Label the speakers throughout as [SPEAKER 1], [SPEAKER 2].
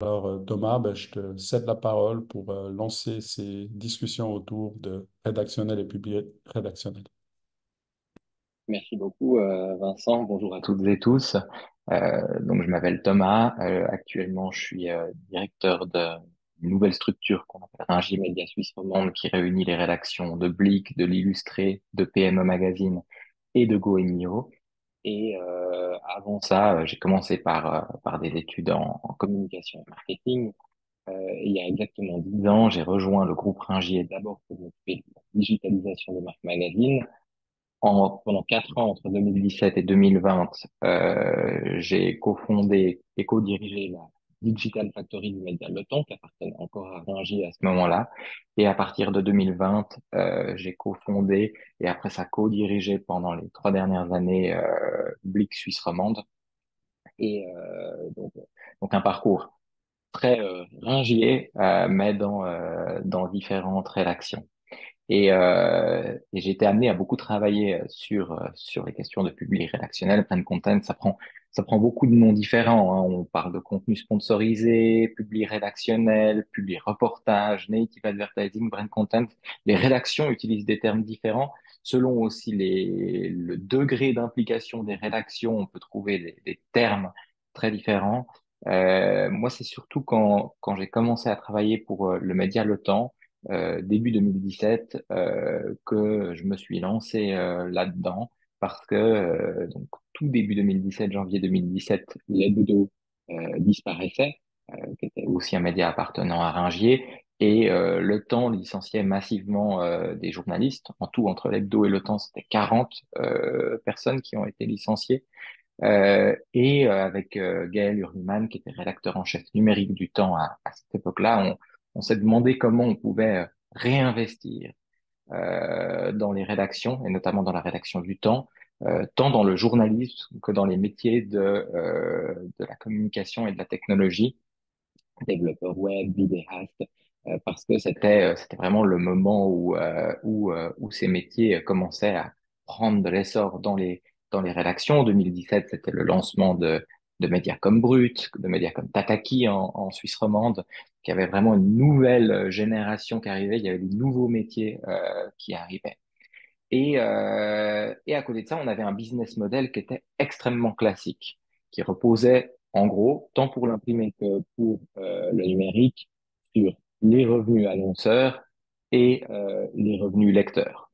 [SPEAKER 1] Alors, Thomas, ben, je te cède la parole pour lancer ces discussions autour de rédactionnel et rédactionnel.
[SPEAKER 2] Merci beaucoup, Vincent. Bonjour à toutes et tous. Donc, je m'appelle Thomas. Actuellement, je suis directeur d'une nouvelle structure qu'on appelle Ringier Media Suisse Romande, qui réunit les rédactions de Blick, de l'Illustré, de PME Magazine et de Go Mio. Et avant ça, j'ai commencé par des études en communication et marketing. Et il y a exactement 10 ans, j'ai rejoint le groupe Ringier d'abord pour m'occuper de la digitalisation des marques magazines. Pendant 4 ans, entre 2017 et 2020, j'ai cofondé et co-dirigé la Digital Factory du Média Le Temps, qui appartenait encore à Ringier à ce moment-là. Et à partir de 2020, j'ai cofondé et après ça co-dirigé pendant les 3 dernières années Blick Suisse Romande. Et donc un parcours très Ringier, mais dans différentes rédactions. Et j'ai été amené à beaucoup travailler sur les questions de public rédactionnel, brand content. Ça prend beaucoup de noms différents, hein. On parle de contenu sponsorisé, public rédactionnel, public reportage, native advertising, brand content. Les rédactions utilisent des termes différents. Selon aussi le degré d'implication des rédactions, on peut trouver des termes très différents. Moi, c'est surtout quand j'ai commencé à travailler pour le média Le Temps, début 2017, que je me suis lancé là-dedans parce que donc tout début 2017, janvier 2017, l'hebdo disparaissait, qui était aussi un média appartenant à Ringier, et Le Temps licenciait massivement des journalistes. En tout, entre l'hebdo et Le Temps, c'était 40 personnes qui ont été licenciées. Et avec Gaël Hurliman, qui était rédacteur en chef numérique du Temps à cette époque-là, on s'est demandé comment on pouvait réinvestir dans les rédactions, et notamment dans la rédaction du Temps, tant dans le journalisme que dans les métiers de la communication et de la technologie, développeur web, vidéaste, parce que c'était vraiment le moment où ces métiers commençaient à prendre de l'essor dans les rédactions. En 2017, c'était le lancement de médias comme Brut, de médias comme Tataki en Suisse romande, qui avait vraiment une nouvelle génération qui arrivait. Il y avait des nouveaux métiers qui arrivaient. Et à côté de ça, on avait un business model qui était extrêmement classique, qui reposait en gros, tant pour l'imprimé que pour le numérique, sur les revenus annonceurs et les revenus lecteurs,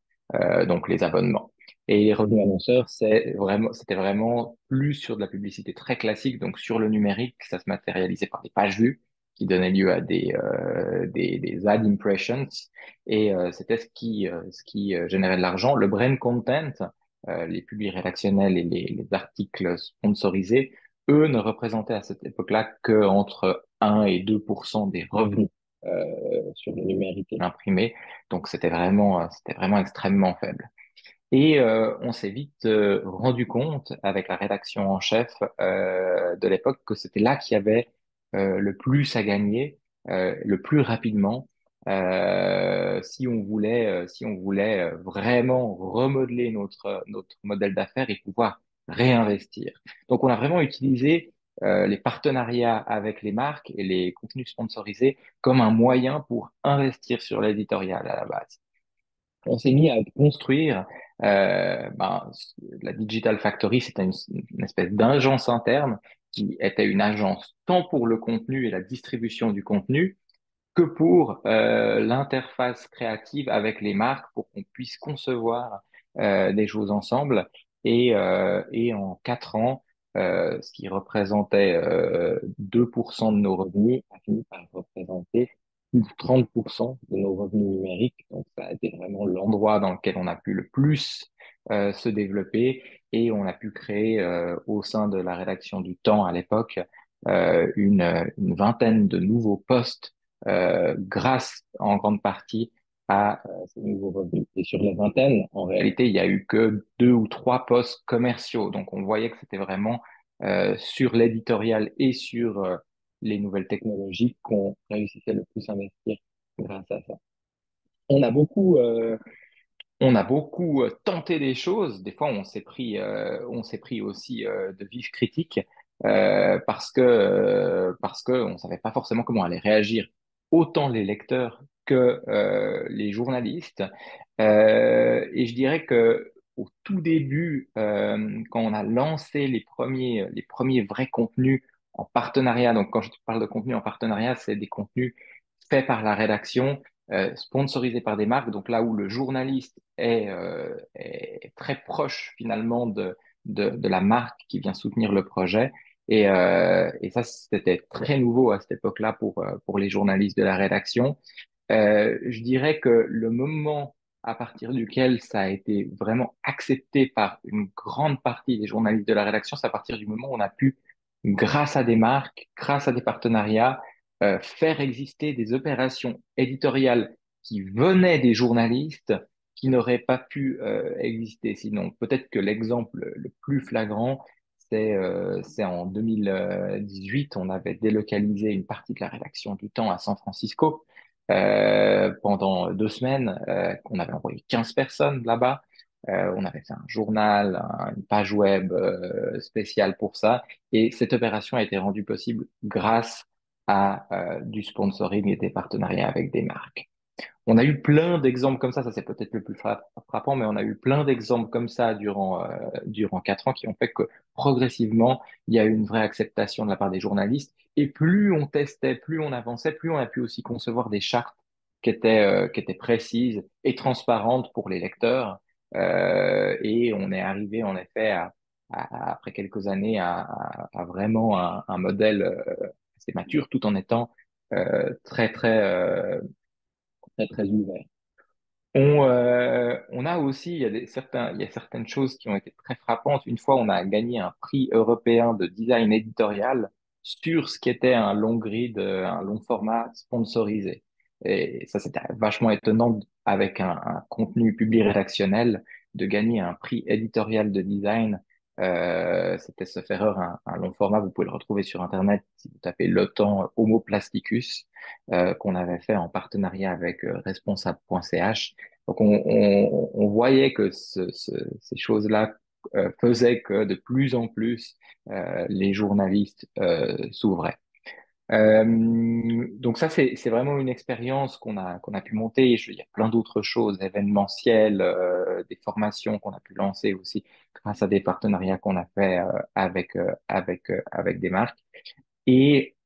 [SPEAKER 2] donc les abonnements. Et les revenus annonceurs, c'était vraiment plus sur de la publicité très classique, donc sur le numérique, ça se matérialisait par des pages vues qui donnaient lieu à des ad impressions, et c'était ce qui générait de l'argent. Le brand content, les publics rédactionnels et les articles sponsorisés, eux ne représentaient à cette époque-là que entre 1 et 2% des revenus sur le numérique et l'imprimé. Donc c'était vraiment extrêmement faible. Et on s'est vite rendu compte avec la rédaction en chef de l'époque que c'était là qu'il y avait le plus à gagner, le plus rapidement, si on voulait vraiment remodeler notre modèle d'affaires et pouvoir réinvestir. Donc on a vraiment utilisé les partenariats avec les marques et les contenus sponsorisés comme un moyen pour investir sur l'éditorial à la base. On s'est mis à construire la Digital Factory, c'était une espèce d'agence interne qui était une agence tant pour le contenu et la distribution du contenu que pour l'interface créative avec les marques pour qu'on puisse concevoir des choses ensemble. Et en 4 ans, ce qui représentait 2% de nos revenus a fini par représenter plus de 30% de nos revenus numériques. Donc ça a été vraiment l'endroit dans lequel on a pu le plus se développer, et on a pu créer au sein de la rédaction du Temps à l'époque une vingtaine de nouveaux postes grâce en grande partie à ces nouveaux revenus. Et sur la vingtaine, en réalité, il y a eu que 2 ou 3 postes commerciaux. Donc, on voyait que c'était vraiment sur l'éditorial et sur les nouvelles technologies qu'on réussissait le plus à investir grâce à ça. On a beaucoup, euh, on a beaucoup tenté des choses. Des fois, on s'est pris aussi de vives critiques. parce que on savait pas forcément comment allaient réagir autant les lecteurs que les journalistes. Et je dirais que au tout début, quand on a lancé les premiers vrais contenus en partenariat, donc quand je parle de contenu en partenariat, c'est des contenus faits par la rédaction, sponsorisés par des marques, donc là où le journaliste est très proche finalement de la marque qui vient soutenir le projet. Et ça, c'était très nouveau à cette époque-là pour les journalistes de la rédaction. Je dirais que le moment à partir duquel ça a été vraiment accepté par une grande partie des journalistes de la rédaction, c'est à partir du moment où on a pu, grâce à des marques, grâce à des partenariats, faire exister des opérations éditoriales qui venaient des journalistes qui n'auraient pas pu exister sinon. Peut-être que l'exemple le plus flagrant, c'est en 2018, on avait délocalisé une partie de la rédaction du Temps à San Francisco pendant 2 semaines, qu'on avait envoyé 15 personnes là-bas. On avait fait un journal, une page web spéciale pour ça. Et cette opération a été rendue possible grâce à du sponsoring et des partenariats avec des marques. On a eu plein d'exemples comme ça c'est peut-être le plus frappant, mais on a eu plein d'exemples comme ça durant 4 ans qui ont fait que progressivement, il y a eu une vraie acceptation de la part des journalistes. Et plus on testait, plus on avançait, plus on a pu aussi concevoir des chartes qui étaient précises et transparentes pour les lecteurs. Et on est arrivé en effet après quelques années à vraiment un modèle assez mature tout en étant très, très ouvert. On a aussi, il y a certaines choses qui ont été très frappantes. Une fois, on a gagné un prix européen de design éditorial sur ce qui était un long grid, un long format sponsorisé. Et ça, c'était vachement étonnant avec un contenu public rédactionnel de gagner un prix éditorial de design. C'était se faire erreur, un long format. Vous pouvez le retrouver sur Internet si vous tapez Le Temps Homo Plasticus, qu'on avait fait en partenariat avec responsable.ch. Donc on voyait que ces choses-là faisaient que de plus en plus les journalistes s'ouvraient. Donc ça, c'est vraiment une expérience qu'on a pu monter. Il y a plein d'autres choses, événementielles, des formations qu'on a pu lancer aussi grâce à des partenariats qu'on a fait avec des marques. Et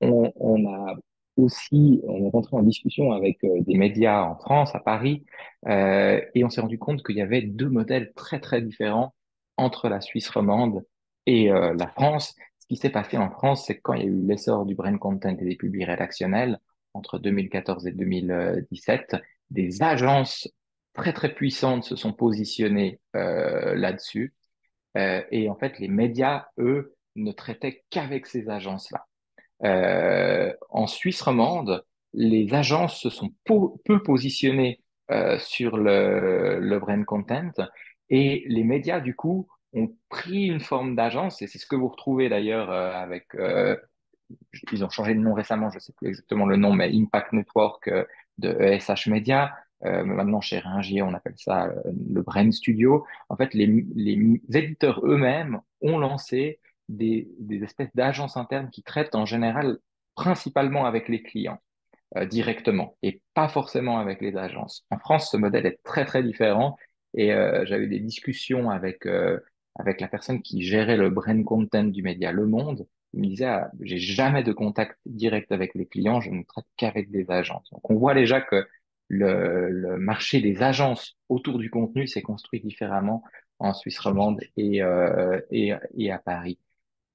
[SPEAKER 2] on a aussi, on est rentré en discussion avec des médias en France, à Paris, et on s'est rendu compte qu'il y avait deux modèles très très différents entre la Suisse romande et la France. Ce qui s'est passé en France, c'est que quand il y a eu l'essor du brain content et des publics rédactionnels entre 2014 et 2017, des agences très très puissantes se sont positionnées là-dessus. Et en fait, les médias, eux, ne traitaient qu'avec ces agences-là. En Suisse romande, les agences se sont peu positionnées sur le brand content et les médias, du coup, ont pris une forme d'agence et c'est ce que vous retrouvez d'ailleurs ils ont changé de nom récemment, je ne sais plus exactement le nom, mais Impact Network de ESH Media. Mais maintenant, chez Ringier, on appelle ça le Brain Studio. En fait, les éditeurs eux-mêmes ont lancé des espèces d'agences internes qui traitent en général principalement avec les clients directement et pas forcément avec les agences. En France, ce modèle est très, très différent et j'avais des discussions avec la personne qui gérait le brain content du média Le Monde. Il me disait, ah, j'ai jamais de contact direct avec les clients, je ne traite qu'avec des agences. Donc, on voit déjà que le marché des agences autour du contenu s'est construit différemment en Suisse romande et à Paris.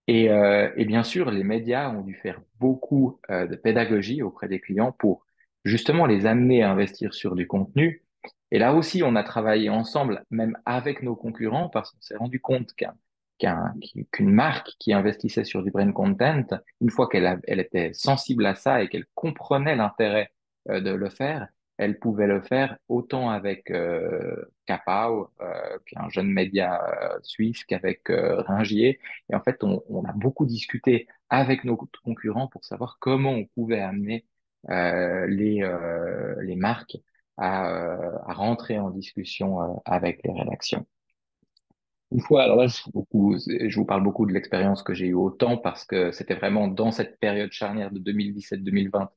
[SPEAKER 2] Et bien sûr, les médias ont dû faire beaucoup de pédagogie auprès des clients pour justement les amener à investir sur du contenu. Et là aussi, on a travaillé ensemble, même avec nos concurrents, parce qu'on s'est rendu compte qu'une marque qui investissait sur du brand content, une fois elle était sensible à ça et qu'elle comprenait l'intérêt de le faire, elle pouvait le faire autant avec Capao, qui est un jeune média suisse, qu'avec Ringier. Et en fait, on a beaucoup discuté avec nos concurrents pour savoir comment on pouvait amener les marques à rentrer en discussion avec les rédactions. Une fois, alors là, je vous parle beaucoup de l'expérience que j'ai eue au temps parce que c'était vraiment dans cette période charnière de 2017-2020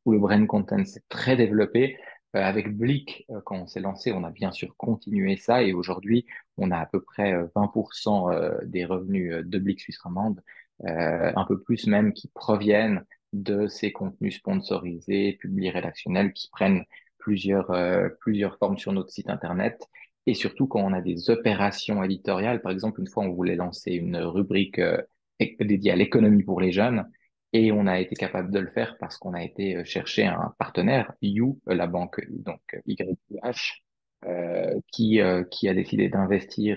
[SPEAKER 2] où le brain content s'est très développé. Avec Blick, quand on s'est lancé, on a bien sûr continué ça et aujourd'hui, on a à peu près 20% des revenus de Blick Suisse romande, un peu plus même qui proviennent de ces contenus sponsorisés, publiés rédactionnels qui prennent plusieurs formes sur notre site internet. Et surtout quand on a des opérations éditoriales, par exemple, une fois on voulait lancer une rubrique dédiée à l'économie pour les jeunes, et on a été capable de le faire parce qu'on a été chercher un partenaire, You, la banque donc YH, qui a décidé d'investir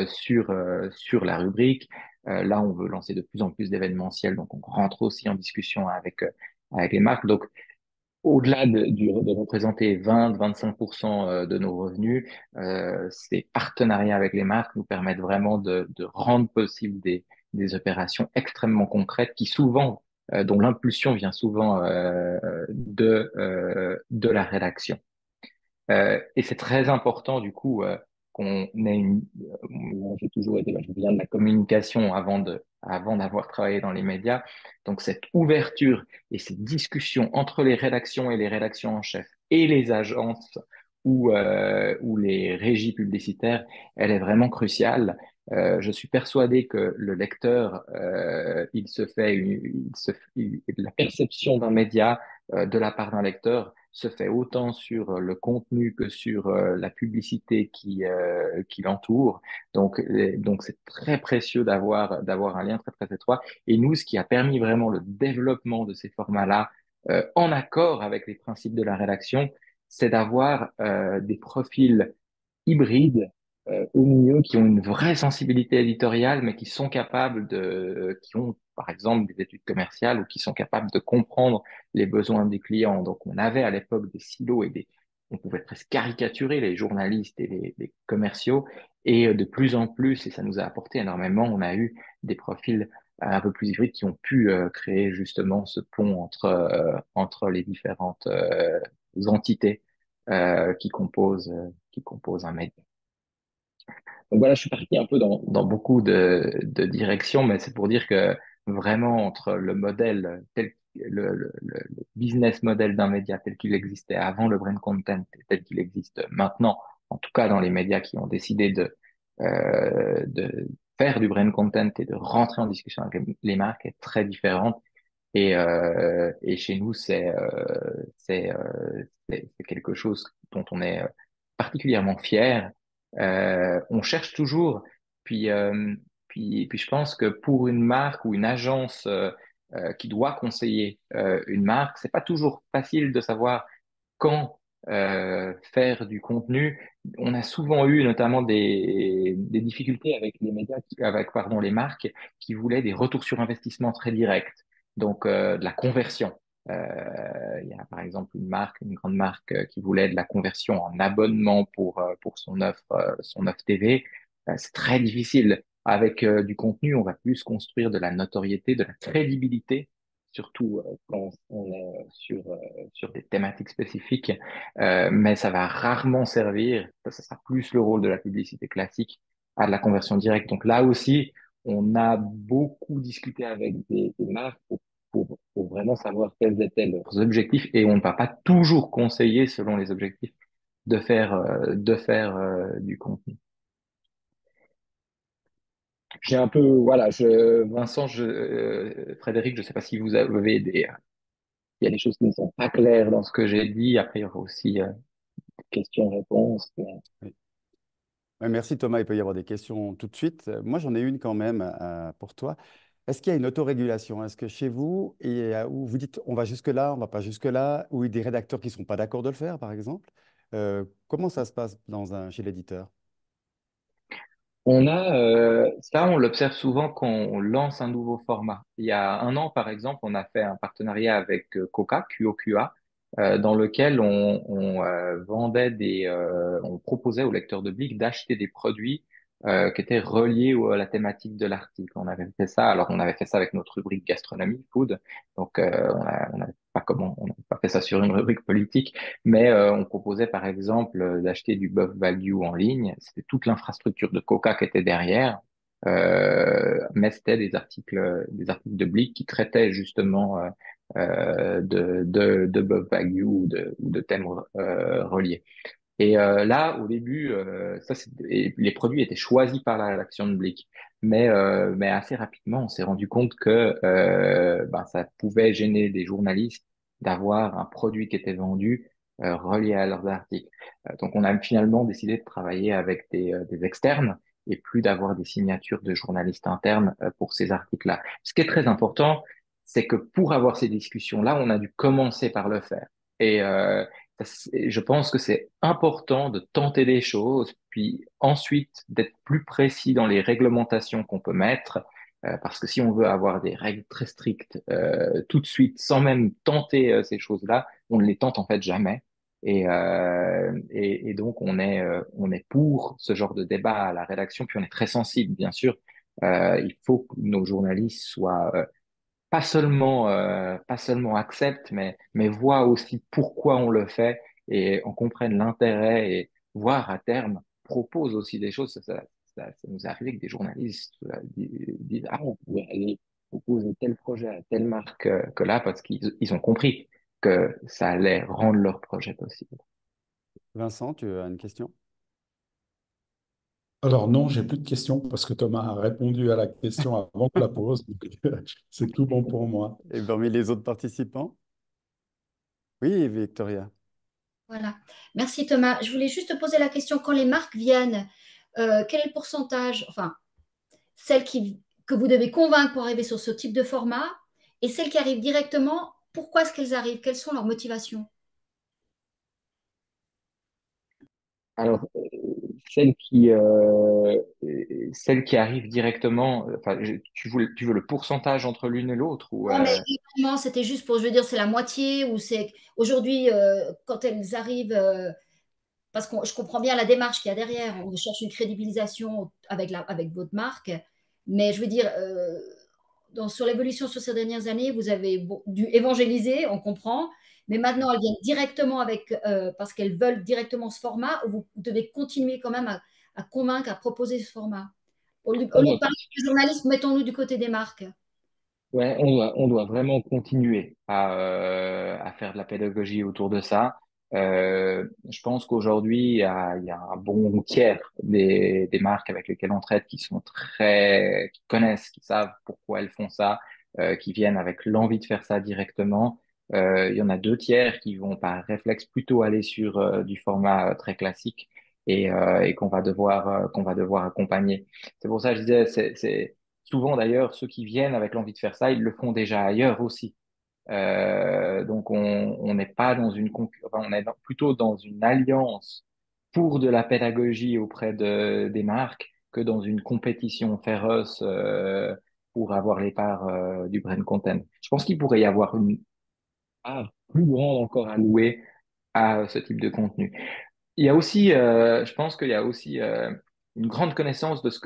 [SPEAKER 2] sur la rubrique. Là, on veut lancer de plus en plus d'événementiels, donc on rentre aussi en discussion avec les marques. Donc au-delà de représenter 20-25% de nos revenus, ces partenariats avec les marques nous permettent vraiment de rendre possible des opérations extrêmement concrètes qui souvent, dont l'impulsion vient souvent de la rédaction. Et c'est très important du coup qu'on ait moi, j'ai toujours été, je viens de la communication avant d'avoir travaillé dans les médias. Donc cette ouverture et cette discussion entre les rédactions et les rédactions en chef et les agences ou les régies publicitaires, elle est vraiment cruciale. Je suis persuadé que le lecteur, il se fait la perception d'un média de la part d'un lecteur se fait autant sur le contenu que sur la publicité qui l'entoure. Donc c'est très précieux d'avoir un lien très très étroit. Et nous, ce qui a permis vraiment le développement de ces formats-là, en accord avec les principes de la rédaction, c'est d'avoir des profils hybrides au milieu qui ont une vraie sensibilité éditoriale, mais qui sont capables qui ont par exemple des études commerciales ou qui sont capables de comprendre les besoins des clients. Donc on avait à l'époque des silos on pouvait presque caricaturer les journalistes et les commerciaux. Et de plus en plus, et ça nous a apporté énormément, on a eu des profils un peu plus hybrides qui ont pu créer justement ce pont entre les différentes entités qui composent un média. Donc voilà, je suis parti un peu dans beaucoup de directions, mais c'est pour dire que vraiment entre le modèle le business model d'un média tel qu'il existait avant le brain content et tel qu'il existe maintenant, en tout cas dans les médias qui ont décidé de faire du brain content et de rentrer en discussion avec les marques est très différente. Et chez nous, c'est quelque chose dont on est particulièrement fier. On cherche toujours, puis, euh, puis je pense que pour une marque ou une agence qui doit conseiller une marque, c'est pas toujours facile de savoir quand faire du contenu. On a souvent eu notamment des difficultés avec les médias, avec pardon les marques qui voulaient des retours sur investissement très directs, donc de la conversion. Il y a par exemple une grande marque qui voulait de la conversion en abonnement pour son offre TV. C'est très difficile. Avec du contenu, on va plus construire de la notoriété, de la crédibilité, surtout quand on est sur des thématiques spécifiques, mais ça va rarement servir, ça sera plus le rôle de la publicité classique à de la conversion directe. Donc là aussi, on a beaucoup discuté avec des marques pour vraiment savoir quels étaient leurs objectifs et on ne va pas toujours conseiller selon les objectifs de faire du contenu. J'ai un peu, voilà, Vincent, Frédéric, je ne sais pas si vous avez il y a des choses qui ne sont pas claires dans ce que j'ai dit. Après, il y aura aussi questions-réponses.
[SPEAKER 3] Oui. Ouais, merci Thomas, il peut y avoir des questions tout de suite. Moi, j'en ai une quand même pour toi. Est-ce qu'il y a une autorégulation? Est-ce que chez vous, où vous dites on va jusque-là, on va pas jusque-là, ou il y a des rédacteurs qui ne sont pas d'accord de le faire, par exemple? Comment ça se passe chez l'éditeur?
[SPEAKER 2] Ça, on l'observe souvent quand on lance un nouveau format. Il y a un an, par exemple, on a fait un partenariat avec Coca, QOQA, dans lequel on vendait on proposait aux lecteurs de Blick d'acheter des produits qui étaient reliés à la thématique de l'article. On avait fait ça avec notre rubrique gastronomie, food. Donc, on n'avait pas fait ça sur une rubrique politique, mais on proposait par exemple d'acheter du Buff Value en ligne. C'était toute l'infrastructure de Coca qui était derrière. Mais c'était des articles de Blick qui traitaient justement de Buff Value ou de thèmes reliés. Et là, au début, et les produits étaient choisis par la rédaction de Blick, mais assez rapidement, on s'est rendu compte que ben, ça pouvait gêner des journalistes d'avoir un produit qui était vendu relié à leurs articles. Donc, on a finalement décidé de travailler avec des externes et plus d'avoir des signatures de journalistes internes pour ces articles-là. Ce qui est très important, c'est que pour avoir ces discussions-là, on a dû commencer par le faire. Et je pense que c'est important de tenter des choses, puis ensuite d'être plus précis dans les réglementations qu'on peut mettre, parce que si on veut avoir des règles très strictes tout de suite, sans même tenter ces choses-là, on ne les tente en fait jamais. Et donc on est pour ce genre de débat à la rédaction, puis on est très sensible, bien sûr. Il faut que nos journalistes soient pas seulement accepte, mais voit aussi pourquoi on le fait et on comprenne l'intérêt et voire à terme propose aussi des choses. Ça nous arrive que des journalistes disent, ah, on pourrait aller proposer tel projet à telle marque que là parce qu'ils ont compris que ça allait rendre leur projet possible.
[SPEAKER 3] Vincent, tu as une question?
[SPEAKER 1] Alors non, j'ai plus de questions parce que Thomas a répondu à la question avant que la pause. Donc, c'est tout bon pour moi.
[SPEAKER 3] Et parmi les autres participants? Oui, Victoria.
[SPEAKER 4] Voilà. Merci Thomas. Je voulais juste te poser la question, quand les marques viennent, quel est le pourcentage, enfin, que vous devez convaincre pour arriver sur ce type de format et celles qui arrivent directement, pourquoi est-ce qu'elles arrivent? Quelles sont leurs motivations?
[SPEAKER 2] Alors, celles qui arrivent directement, enfin, tu veux le pourcentage entre l'une et l'autre ou
[SPEAKER 4] Non, mais évidemment, c'était juste pour, je veux dire, c'est la moitié ou c'est aujourd'hui, quand elles arrivent, parce que je comprends bien la démarche qu'il y a derrière, on cherche une crédibilisation avec votre marque, mais je veux dire, sur l'évolution sur ces dernières années, vous avez dû évangéliser, on comprend, mais maintenant elles viennent directement parce qu'elles veulent directement ce format, ou vous devez continuer quand même à convaincre, à proposer ce format. Au lieu de parler du journalisme, mettons-nous du côté des marques.
[SPEAKER 2] Ouais, on doit vraiment continuer à faire de la pédagogie autour de ça. Je pense qu'aujourd'hui, il y a un bon tiers des marques avec lesquelles on traite qui connaissent, qui savent pourquoi elles font ça, qui viennent avec l'envie de faire ça directement. Il y en a deux tiers qui vont par réflexe plutôt aller sur du format très classique et qu'on va devoir accompagner. C'est pour ça que je disais, souvent d'ailleurs, ceux qui viennent avec l'envie de faire ça, ils le font déjà ailleurs aussi. Donc on n'est pas dans enfin, plutôt dans une alliance pour de la pédagogie auprès des marques que dans une compétition féroce pour avoir les parts du brand content. Je pense qu'il pourrait y avoir une part plus grande encore allouée à ce type de contenu. Il y a aussi, je pense qu'il y a aussi une grande connaissance de ce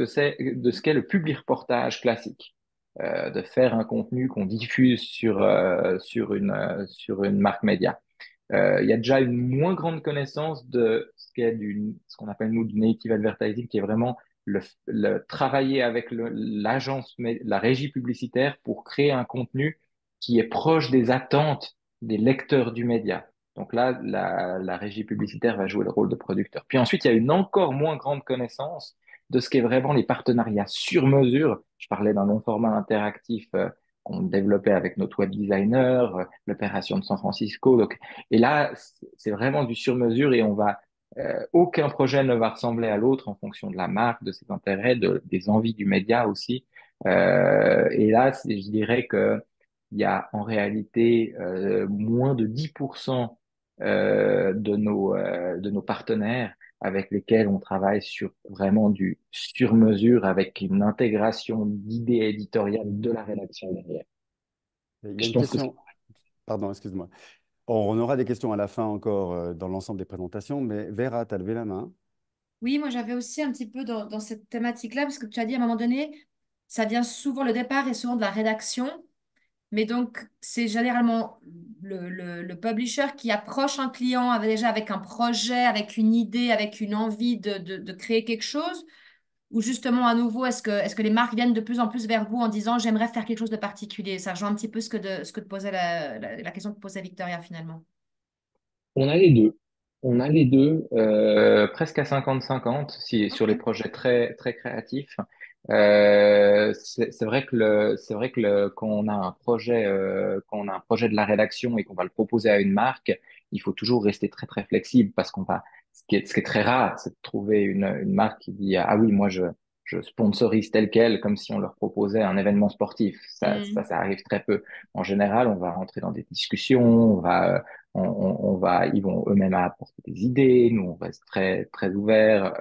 [SPEAKER 2] qu'est le public reportage classique, de faire un contenu qu'on diffuse sur une marque média. Il y a déjà une moins grande connaissance de ce qu'on appelle nous du native advertising, qui est vraiment le travailler avec la régie publicitaire pour créer un contenu qui est proche des attentes des lecteurs du média. Donc là, la régie publicitaire va jouer le rôle de producteur. Puis ensuite, il y a une encore moins grande connaissance de ce qu'est vraiment les partenariats sur mesure. Je parlais d'un long format interactif qu'on développait avec notre web designer, l'opération de San Francisco. Donc, et là, c'est vraiment du sur mesure et aucun projet ne va ressembler à l'autre en fonction de la marque, de ses intérêts, des envies du média aussi. Et là, je dirais que il y a en réalité moins de 10% de nos partenaires avec lesquels on travaille sur vraiment du sur-mesure avec une intégration d'idées éditoriales de la rédaction derrière.
[SPEAKER 3] Il y a
[SPEAKER 2] Je
[SPEAKER 3] une
[SPEAKER 2] pense que
[SPEAKER 3] question. Pardon, excuse-moi. On aura des questions à la fin encore dans l'ensemble des présentations, mais Vera, tu as levé la main.
[SPEAKER 5] Oui, moi j'avais aussi un petit peu dans cette thématique-là, parce que tu as dit à un moment donné, ça vient souvent, le départ est souvent de la rédaction. Mais donc, c'est généralement le publisher qui approche un client déjà avec un projet, avec une idée, avec une envie de créer quelque chose. Ou justement, à nouveau, est-ce que les marques viennent de plus en plus vers vous en disant j'aimerais faire quelque chose de particulier? Ça rejoint un petit peu ce que te posait la question que posait Victoria finalement.
[SPEAKER 2] On a les deux. On a les deux, presque à 50-50 si, sur les
[SPEAKER 5] Ok.
[SPEAKER 2] projets très, très créatifs. C'est vrai que quand on a un projet, quand on a un projet de la rédaction et qu'on va le proposer à une marque, il faut toujours rester très, très flexible parce ce qui est très rare, c'est de trouver une marque qui dit, ah oui, moi, je sponsorise tel quel, comme si on leur proposait un événement sportif. Ça arrive très peu. En général, on va rentrer dans des discussions, ils vont eux-mêmes apporter des idées, nous on reste très très ouverts,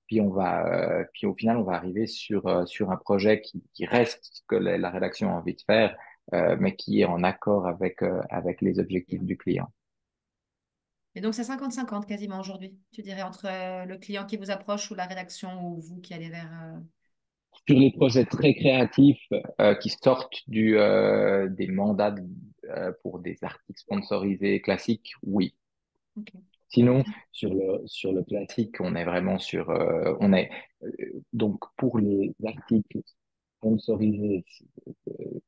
[SPEAKER 2] puis au final on va arriver sur un projet qui reste ce que la rédaction a envie de faire, mais qui est en accord avec les objectifs du client.
[SPEAKER 5] Et donc, c'est 50-50 quasiment aujourd'hui, tu dirais, entre le client qui vous approche ou la rédaction ou vous qui allez vers...
[SPEAKER 2] Sur les projets très créatifs qui sortent des mandats pour des articles sponsorisés classiques, oui.
[SPEAKER 5] Ok.
[SPEAKER 2] Sinon, sur le classique, on est vraiment euh, donc pour les articles sponsorisés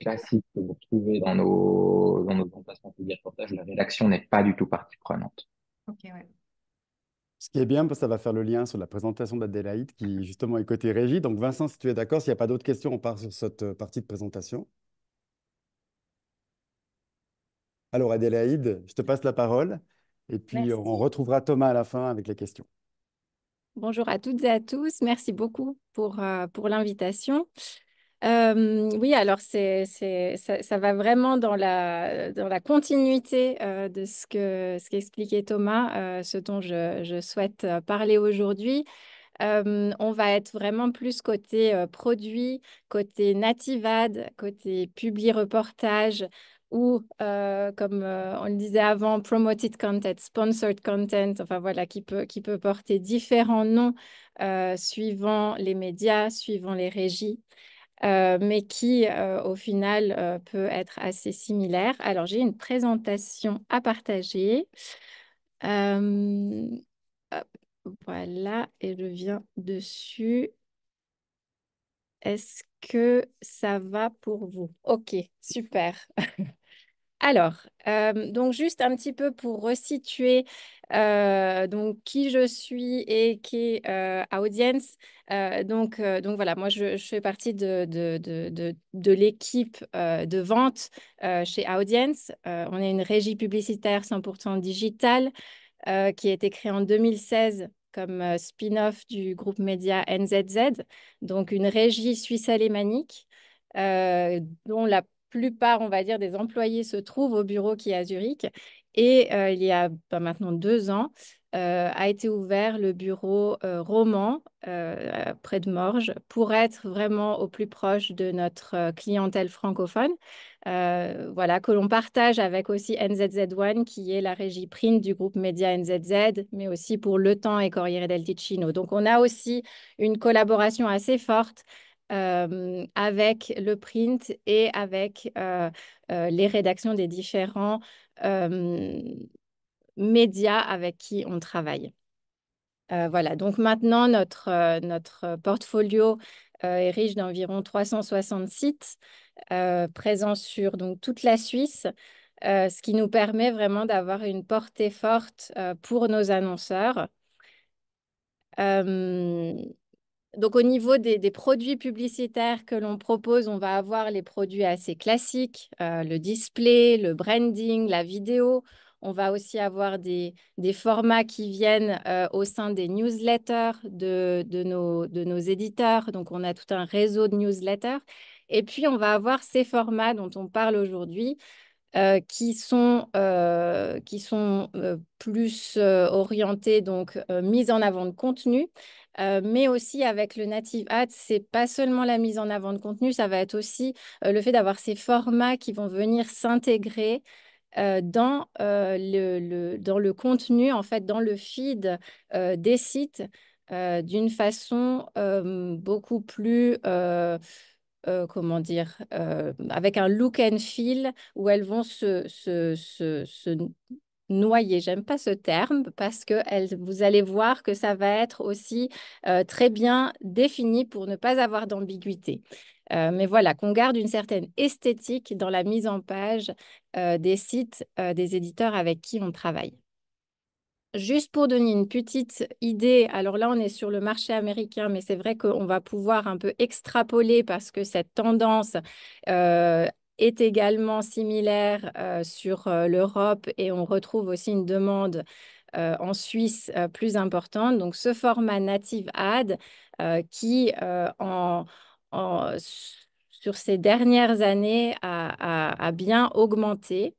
[SPEAKER 2] classiques que vous trouvez dans nos emplacements publics reportages, la rédaction n'est pas du tout partie prenante.
[SPEAKER 5] Ok, ouais.
[SPEAKER 3] Ce qui est bien, parce que ça va faire le lien sur la présentation d'Adélaïde, qui justement est côté régie. Donc, Vincent, si tu es d'accord, s'il n'y a pas d'autres questions, on part sur cette partie de présentation. Alors, Adélaïde, je te passe la parole. Et puis, on
[SPEAKER 6] Merci.
[SPEAKER 3] retrouvera Thomas à la fin avec les questions.
[SPEAKER 6] Bonjour à toutes et à tous. Merci beaucoup pour l'invitation. Oui, alors ça va vraiment dans la continuité de ce qu'expliquait Thomas, ce dont je souhaite parler aujourd'hui. On va être vraiment plus côté produit, côté native ad, côté publi reportage ou, comme on le disait avant, promoted content, sponsored content, enfin voilà, qui peut porter différents noms suivant les médias, suivant les régies. Mais qui, au final, peut être assez similaire. Alors, j'ai une présentation à partager. Euh, hop, voilà, et je viens dessus. Est-ce que ça va pour vous? Ok, super. Alors, donc juste un petit peu pour resituer donc qui je suis et qui est Audience. Donc voilà, moi je fais partie de l'équipe de vente chez Audience. On est une régie publicitaire 100% digitale qui a été créé en 2016 comme spin-off du groupe média NZZ, donc une régie suisse-alémanique dont la plupart, on va dire, des employés se trouvent au bureau qui est à Zurich. Et il y a maintenant 2 ans, a été ouvert le bureau Roman près de Morges pour être vraiment au plus proche de notre clientèle francophone. Voilà, que l'on partage avec aussi NZZ One, qui est la régie print du groupe média NZZ, mais aussi pour Le Temps et Corriere del Ticino. Donc, on a aussi une collaboration assez forte avec le print et avec les rédactions des différents médias avec qui on travaille. Voilà, donc maintenant, notre portfolio est riche d'environ 360 sites présents sur donc, toute la Suisse, ce qui nous permet vraiment d'avoir une portée forte pour nos annonceurs. Donc, au niveau des produits publicitaires que l'on propose, on va avoir les produits assez classiques, le display, le branding, la vidéo. On va aussi avoir des formats qui viennent au sein des newsletters de nos éditeurs. Donc, on a tout un réseau de newsletters. Et puis, on va avoir ces formats dont on parle aujourd'hui, qui sont plus orientés, donc mise en avant de contenu, mais aussi avec le native ad, c'est pas seulement la mise en avant de contenu, ça va être aussi le fait d'avoir ces formats qui vont venir s'intégrer dans le contenu, en fait, dans le feed des sites d'une façon beaucoup plus comment dire, avec un look and feel où elles vont se noyer. J'aime pas ce terme parce que vous allez voir que ça va être aussi très bien défini pour ne pas avoir d'ambiguïté. Mais voilà, qu'on garde une certaine esthétique dans la mise en page des sites des éditeurs avec qui on travaille. Juste pour donner une petite idée, alors là, on est sur le marché américain, mais c'est vrai qu'on va pouvoir un peu extrapoler parce que cette tendance est également similaire sur l'Europe et on retrouve aussi une demande en Suisse plus importante. Donc, ce format Native Ad qui, sur ces dernières années, a bien augmenté.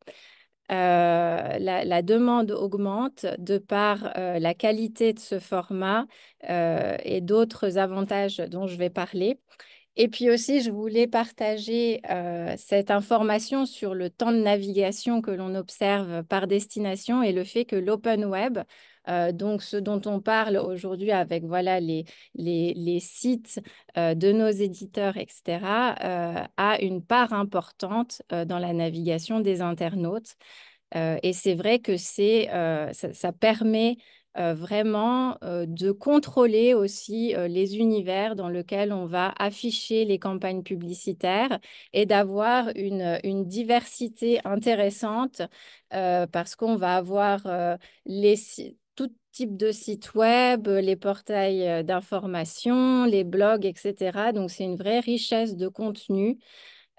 [SPEAKER 6] La demande augmente de par la qualité de ce format et d'autres avantages dont je vais parler. Et puis aussi, je voulais partager cette information sur le temps de navigation que l'on observe par destination et le fait que l'open web, donc ce dont on parle aujourd'hui avec voilà, les sites de nos éditeurs, etc., a une part importante dans la navigation des internautes. Et c'est vrai que ça permet vraiment de contrôler aussi les univers dans lesquels on va afficher les campagnes publicitaires et d'avoir une diversité intéressante parce qu'on va avoir tout type de sites web, les portails d'information, les blogs, etc. Donc, c'est une vraie richesse de contenu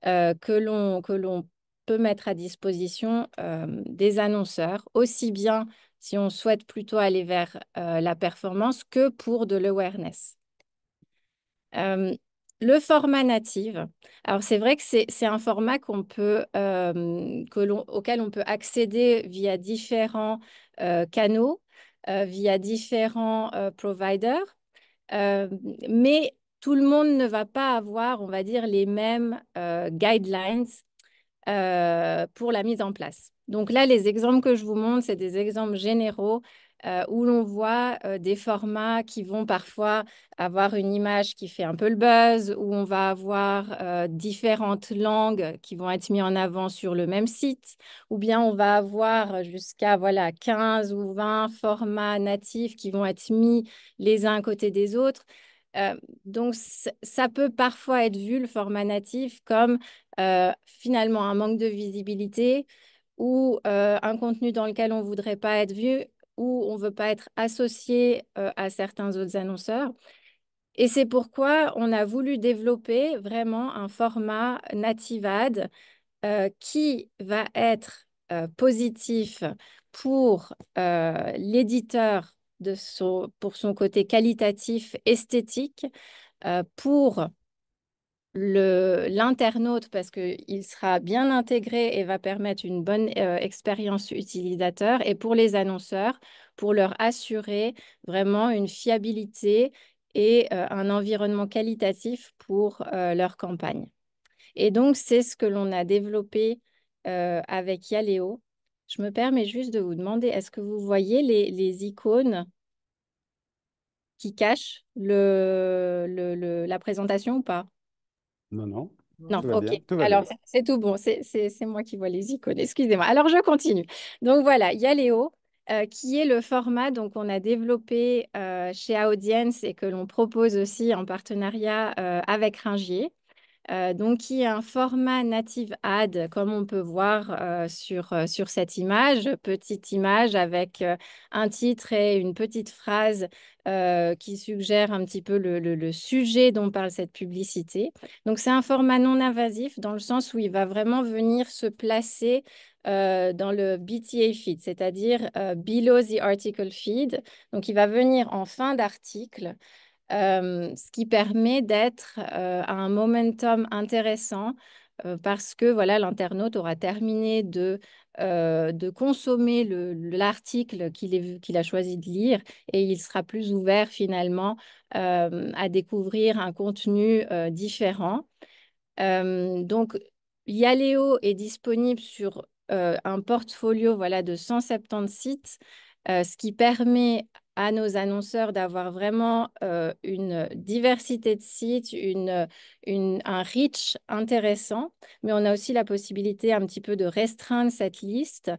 [SPEAKER 6] que l'on peut mettre à disposition des annonceurs, aussi bien si on souhaite plutôt aller vers la performance que pour de l'awareness. Euh, le format native, alors c'est vrai que c'est un format auquel on peut accéder via différents canaux, via différents providers. Euh, mais tout le monde ne va pas avoir, on va dire, les mêmes guidelines pour la mise en place. Donc là, les exemples que je vous montre, c'est des exemples généraux où l'on voit des formats qui vont parfois avoir une image qui fait un peu le buzz, où on va avoir différentes langues qui vont être mises en avant sur le même site, ou bien on va avoir jusqu'à voilà, 15 ou 20 formats natifs qui vont être mis les uns à côté des autres. Donc, ça peut parfois être vu, le format natif, comme finalement un manque de visibilité ou un contenu dans lequel on ne voudrait pas être vu ou on ne veut pas être associé à certains autres annonceurs. Et c'est pourquoi on a voulu développer vraiment un format native ad qui va être positif pour l'éditeur pour son côté qualitatif, esthétique, pour l'internaute parce qu'il sera bien intégré et va permettre une bonne expérience utilisateur et pour les annonceurs, pour leur assurer vraiment une fiabilité et un environnement qualitatif pour leur campagne. Et donc, c'est ce que l'on a développé avec Yaleo. Je me permets juste de vous demander, est-ce que vous voyez les icônes qui cachent la présentation ou pas?
[SPEAKER 3] Non, non,
[SPEAKER 6] Non,
[SPEAKER 3] tout va
[SPEAKER 6] ok.
[SPEAKER 3] bien, tout va
[SPEAKER 6] Alors,
[SPEAKER 3] bien.
[SPEAKER 6] c'est tout bon. C'est moi qui vois les icônes. Excusez-moi. Alors, je continue. Donc, voilà, il y a Léo, qui est le format qu'on a développé chez Audience et que l'on propose aussi en partenariat avec Ringier. Donc, qui est un format native ad, comme on peut voir sur cette image, petite image avec un titre et une petite phrase qui suggère un petit peu le sujet dont parle cette publicité. Donc, c'est un format non invasif dans le sens où il va vraiment venir se placer dans le BTA feed, c'est-à-dire below the article feed. Donc, il va venir en fin d'article ce qui permet d'être à un momentum intéressant parce que voilà, l'internaute aura terminé de consommer l'article qu'il a choisi de lire et il sera plus ouvert finalement à découvrir un contenu différent. Donc, Yaleo est disponible sur un portfolio voilà, de 170 sites, ce qui permet à nos annonceurs d'avoir vraiment une diversité de sites, un reach intéressant, mais on a aussi la possibilité un petit peu de restreindre cette liste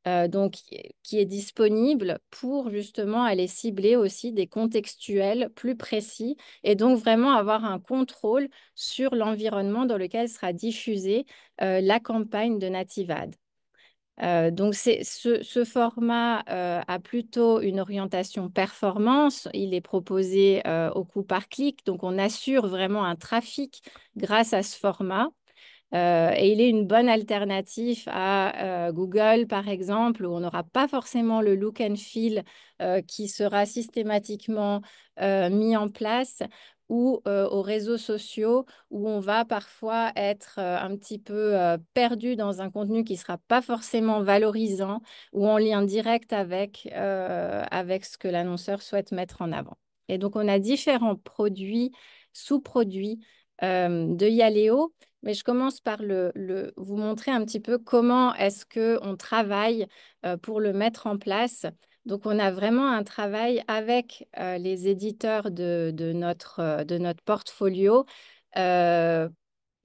[SPEAKER 6] donc, qui est disponible pour justement aller cibler aussi des contextuels plus précis et donc vraiment avoir un contrôle sur l'environnement dans lequel sera diffusée la campagne de Native Ad. Donc, ce format a plutôt une orientation performance. Il est proposé au coût par clic. Donc, on assure vraiment un trafic grâce à ce format. Et il est une bonne alternative à Google, par exemple, où on n'aura pas forcément le look and feel qui sera systématiquement mis en place, ou aux réseaux sociaux, où on va parfois être un petit peu perdu dans un contenu qui ne sera pas forcément valorisant ou en lien direct avec ce que l'annonceur souhaite mettre en avant. Et donc, on a différents produits, sous-produits de Yaleo. Mais je commence par vous montrer un petit peu comment est-ce qu'on travaille pour le mettre en place. Donc, on a vraiment un travail avec les éditeurs de notre portfolio, euh,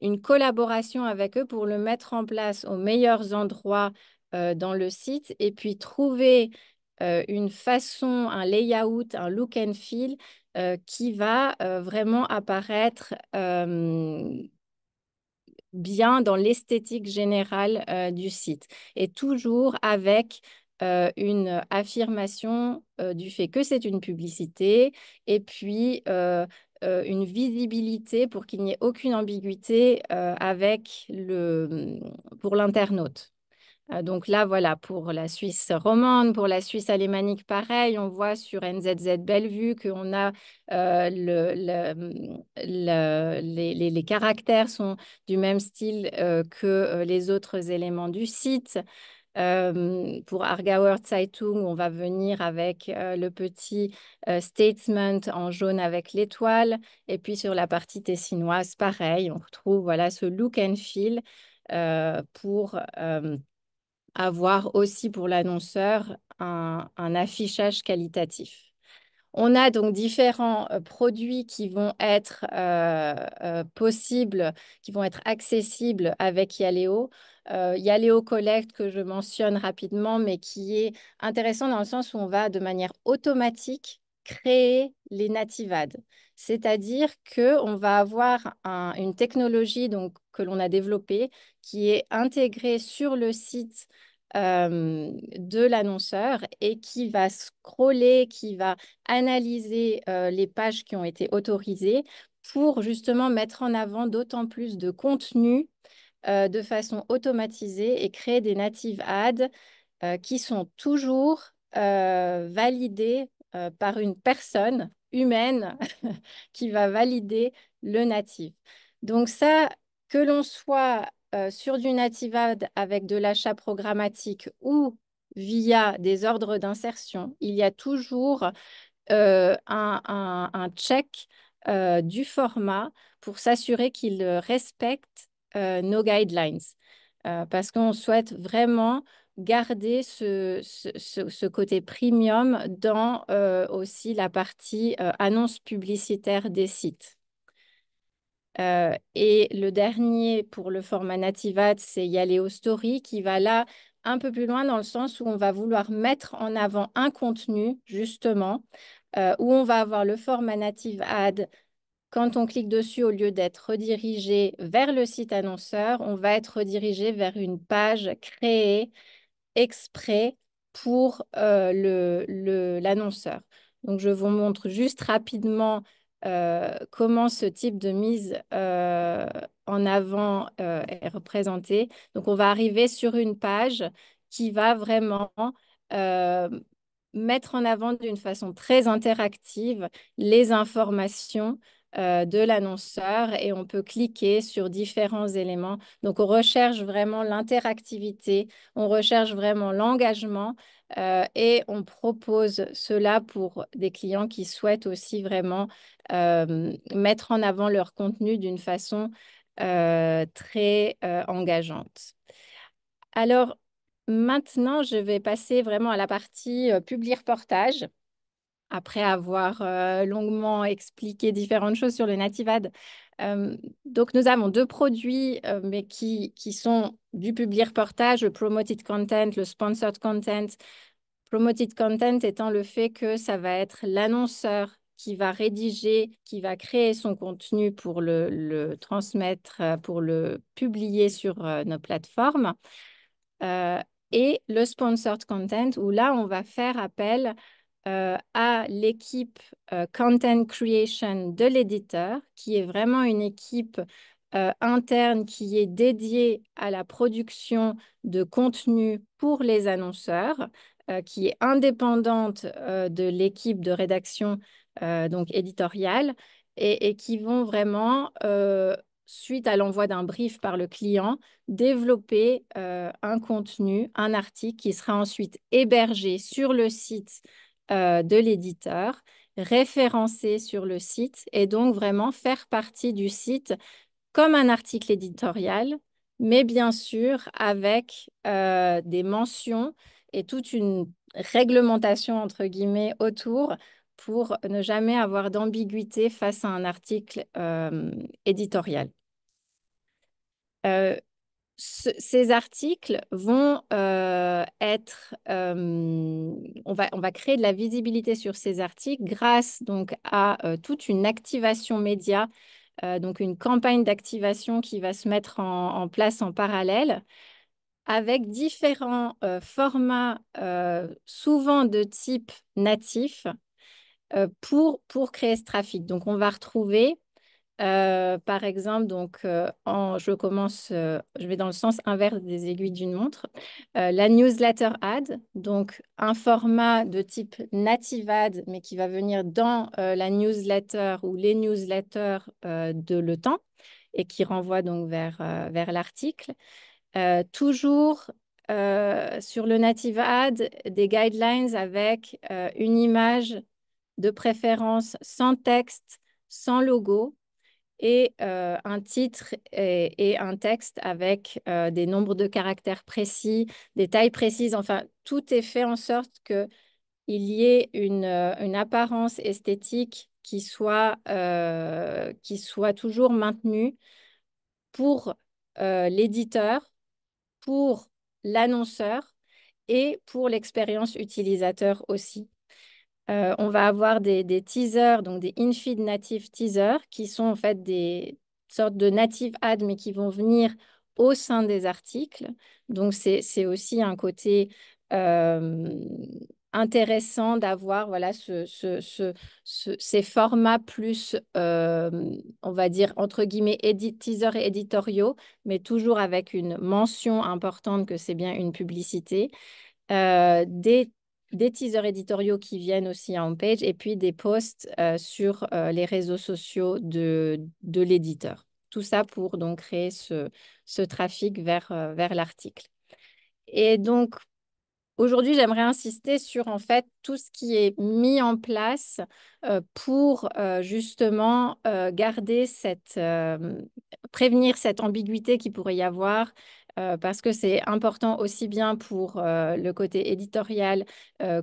[SPEAKER 6] une collaboration avec eux pour le mettre en place aux meilleurs endroits dans le site et puis trouver une façon, un layout, un look and feel qui va vraiment apparaître bien dans l'esthétique générale du site et toujours avec une affirmation du fait que c'est une publicité et puis une visibilité pour qu'il n'y ait aucune ambiguïté pour l'internaute. Donc là, voilà, pour la Suisse romande, pour la Suisse alémanique, pareil, on voit sur NZZ Bellevue qu'on a les caractères sont du même style que les autres éléments du site. Pour Aargauer Zeitung, on va venir avec le petit statement en jaune avec l'étoile. Et puis sur la partie tessinoise, pareil, on retrouve voilà, ce look and feel pour avoir aussi pour l'annonceur un affichage qualitatif. On a donc différents produits qui vont être possibles, qui vont être accessibles avec Yaleo. Yaleo Collect que je mentionne rapidement, mais qui est intéressant dans le sens où on va de manière automatique créer les native ads. C'est-à-dire qu'on va avoir une technologie donc, que l'on a développée qui est intégrée sur le site de l'annonceur et qui va scroller, qui va analyser les pages qui ont été autorisées pour justement mettre en avant d'autant plus de contenu de façon automatisée et créer des native ads qui sont toujours validés par une personne humaine qui va valider le natif. Donc ça, que l'on soit sur du native ad avec de l'achat programmatique ou via des ordres d'insertion, il y a toujours un check du format pour s'assurer qu'il respecte nos guidelines. Parce qu'on souhaite vraiment garder ce côté premium dans aussi la partie annonce publicitaire des sites. Et le dernier pour le format Native Ads, c'est Yaleo Story qui va là un peu plus loin dans le sens où on va vouloir mettre en avant un contenu justement où on va avoir le format Native Ad. Quand on clique dessus, au lieu d'être redirigé vers le site annonceur, on va être redirigé vers une page créée exprès pour l'annonceur. Donc, je vous montre juste rapidement comment ce type de mise en avant est représenté. Donc, on va arriver sur une page qui va vraiment euh, mettre en avant d'une façon très interactive les informations de l'annonceur et on peut cliquer sur différents éléments. Donc, on recherche vraiment l'interactivité, on recherche vraiment l'engagement et on propose cela pour des clients qui souhaitent aussi vraiment mettre en avant leur contenu d'une façon très engageante. Alors, maintenant, je vais passer vraiment à la partie publi-reportage. après avoir longuement expliqué différentes choses sur le Native Ad. Donc, nous avons deux produits, mais qui sont du public reportage, le promoted content, le sponsored content. Promoted content étant le fait que ça va être l'annonceur qui va rédiger, qui va créer son contenu pour le transmettre, pour le publier sur nos plateformes. Et le sponsored content, où là, on va faire appel à l'équipe content creation de l'éditeur, qui est vraiment une équipe interne qui est dédiée à la production de contenu pour les annonceurs, qui est indépendante de l'équipe de rédaction donc éditoriale, et qui vont vraiment, suite à l'envoi d'un brief par le client, développer un contenu, un article qui sera ensuite hébergé sur le site de l'éditeur, référencé sur le site et donc vraiment faire partie du site comme un article éditorial, mais bien sûr avec des mentions et toute une réglementation entre guillemets autour pour ne jamais avoir d'ambiguïté face à un article éditorial. Ces articles vont être, on va créer de la visibilité sur ces articles grâce donc à toute une activation média, donc une campagne d'activation qui va se mettre en place en parallèle avec différents formats, souvent de type natif, pour créer ce trafic. Donc, on va retrouver par exemple, donc, je vais dans le sens inverse des aiguilles d'une montre. La newsletter ad, donc un format de type native ad, mais qui va venir dans la newsletter ou les newsletters de Le Temps et qui renvoie donc vers l'article. Toujours sur le native ad, des guidelines avec une image de préférence sans texte, sans logo et un titre et un texte avec des nombres de caractères précis, des tailles précises. Enfin, tout est fait en sorte qu'il y ait une apparence esthétique qui soit toujours maintenue pour l'éditeur, pour l'annonceur et pour l'expérience utilisateur aussi. On va avoir des teasers, donc des in-feed native teasers, qui sont en fait des sortes de native ads, mais qui vont venir au sein des articles. Donc, c'est aussi un côté intéressant d'avoir voilà, ces formats plus, on va dire, entre guillemets, teasers et éditoriaux, mais toujours avec une mention importante que c'est bien une publicité. Des teasers éditoriaux qui viennent aussi en page et puis des posts sur les réseaux sociaux de l'éditeur. Tout ça pour donc créer ce trafic vers l'article. Et donc, aujourd'hui, j'aimerais insister sur en fait tout ce qui est mis en place pour justement garder prévenir cette ambiguïté qu'il pourrait y avoir parce que c'est important aussi bien pour le côté éditorial